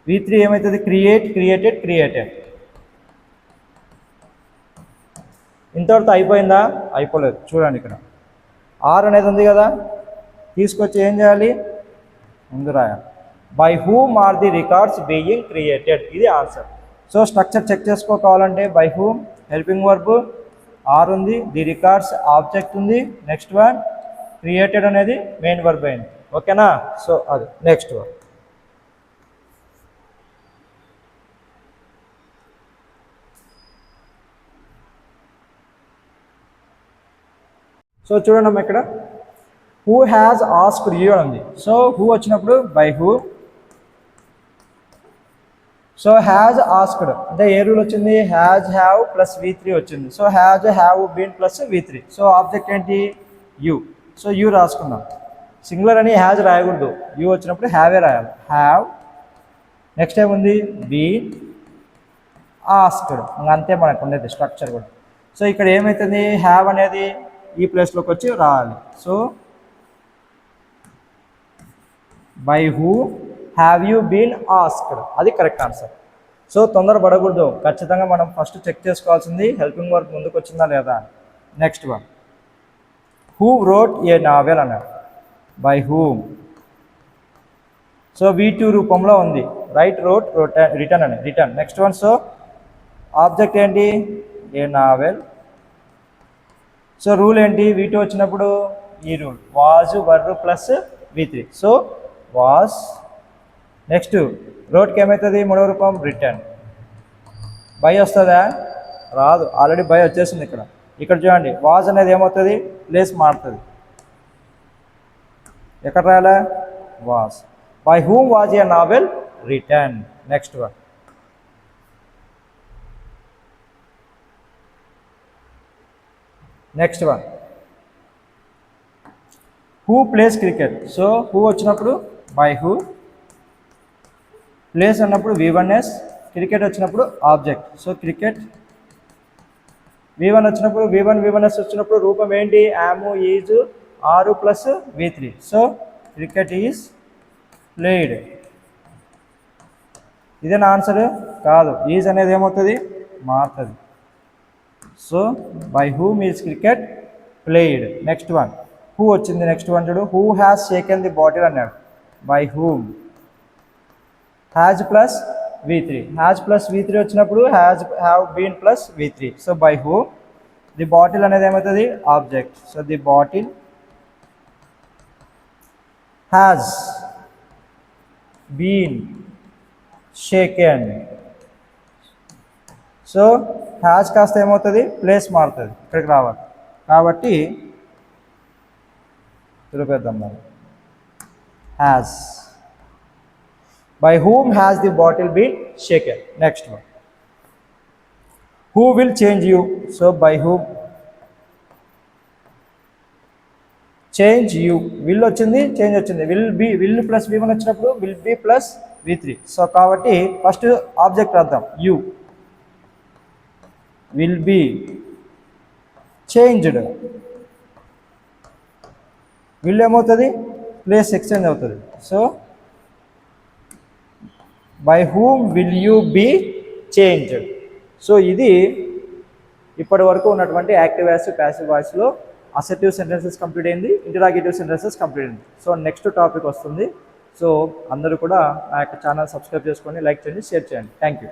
V3 ఏమవుతుంది, క్రియేట్, క్రియేటెడ్, క్రియేటెడ్. ఇంతవరకు అయిపోయిందా, అయిపోలేదు. చూడండి ఇక్కడ ఆర్ అనేది ఉంది కదా, తీసుకొచ్చి ఏం చేయాలి, ముందు రాయాలి. By whom are the records being created. ఇది ఆన్సర్. సో స్ట్రక్చర్ చెక్ చేసుకోవాలంటే by whom helping verb, are ఉంది, ది రికార్డ్స్ ఆబ్జెక్ట్ ఉంది, నెక్స్ట్ వన్ క్రియేటెడ్ అనేది మెయిన్ వర్బ్ అయింది. ఓకేనా. సో అది నెక్స్ట్ వన్. సో చూడండి ఇక్కడ హూ హ్యాజ్ ఆస్క్డ్ యూ ఉంది. సో హూ వచ్చినప్పుడు by who. So has asked అంటే ఏ రూల్ వచ్చింది, హ్యాజ్ హ్యావ్ ప్లస్ V3 వచ్చింది. So has have been plus V3. So object ఏంటి, యూ. సో యూ రాసుకున్నాం. సింగులర్ అని హ్యాజ్ రాయకూడదు, యూ వచ్చినప్పుడు హ్యావే రాయాలి. హ్యావ్. నెక్స్ట్ ఏముంది, బీన్ ఆస్క్డ్. అంతే మనకు ఉండేది స్ట్రక్చర్ కూడా. సో ఇక్కడ ఏమవుతుంది, హ్యావ్ అనేది ఈ ప్లేస్లోకి వచ్చి రావాలి. So by who have you been asked, అది కరెక్ట్ ఆన్సర్. సో తొందరపడకూడదు, ఖచ్చితంగా మనం ఫస్ట్ చెక్ చేసుకోవాల్సింది హెల్పింగ్ వర్క్ ముందుకు వచ్చిందా లేదా. Next one who wrote a novel అన్నారు. By whom. సో V2 రూపంలో ఉంది. రైట్, రోట్, రిటర్న్ అని, written. Next one, so object ఏంటి, ఏ నావెల్. సో రూల్ ఏంటి, V2 వచ్చినప్పుడు ఈ rule, was verb plus V3. So was. Next రోడ్కి ఏమవుతుంది, మూడవ రూపం రిటర్న్. బై వస్తుందా, రాదు, ఆల్రెడీ బై వచ్చేసింది ఇక్కడ. ఇక్కడ చూడండి, వాజ్ అనేది ఏమవుతుంది, ప్లేస్ మారుతుంది. ఎక్కడ రాయాలా, was. By whom was a novel written. Next one next one who plays cricket. So who వచ్చినప్పుడు బై హూ, ప్లేస్ అన్నప్పుడు V1S, క్రికెట్ వచ్చినప్పుడు ఆబ్జెక్ట్. So cricket. V1 వచ్చినప్పుడు V1S వచ్చినప్పుడు రూపం ఏంటి, am is are plus V3. So cricket is played. ఇదేనా answer, కాదు. Is అనేది ఏమవుతుంది, మారుతుంది. So by whom is cricket played. Next one who వచ్చింది. నెక్స్ట్ వన్ చూడు, who has shaken the bottle అన్నాడు. By whom. Has plus V3. Has plus V3 వచ్చినప్పుడు have been plus V3. So by whom. The bottle అనేది ఏమవుతుంది, object. So the bottle has been shaken. So has కాస్త ఏమవుతుంది, place మారుతుంది, ఇక్కడికి రావాలి. కాబట్టి చూపెద్దాం మనం. Has. By whom has the bottle been shaken. Next one, who will change you. So by whom change you. Will వచ్చింది, చేంజ్ వచ్చింది. విల్ ప్లస్ V1 వచ్చినప్పుడు will be plus V3. So కాబట్టి ఫస్ట్ ఆబ్జెక్ట్ రాద్దాం, you will be changed. Will ఏమవుతుంది, place exchange అవుతుంది. So by whom will you be changed. So ఇది ఇప్పటి వరకు ఉన్నటువంటి యాక్టివ్ వాయిస్ ప్యాసివ్ వాయిస్లో అసెర్టివ్ సెంటెన్సెస్ కంప్లీట్ అయింది, ఇంటరాగేటివ్ సెంటెన్సెస్ కంప్లీట్ అయింది. సో నెక్స్ట్ టాపిక్ వస్తుంది. సో అందరూ కూడా నా యొక్క ఛానల్ సబ్స్క్రైబ్ చేసుకొని లైక్ చేయండి, షేర్ చేయండి. Thank you.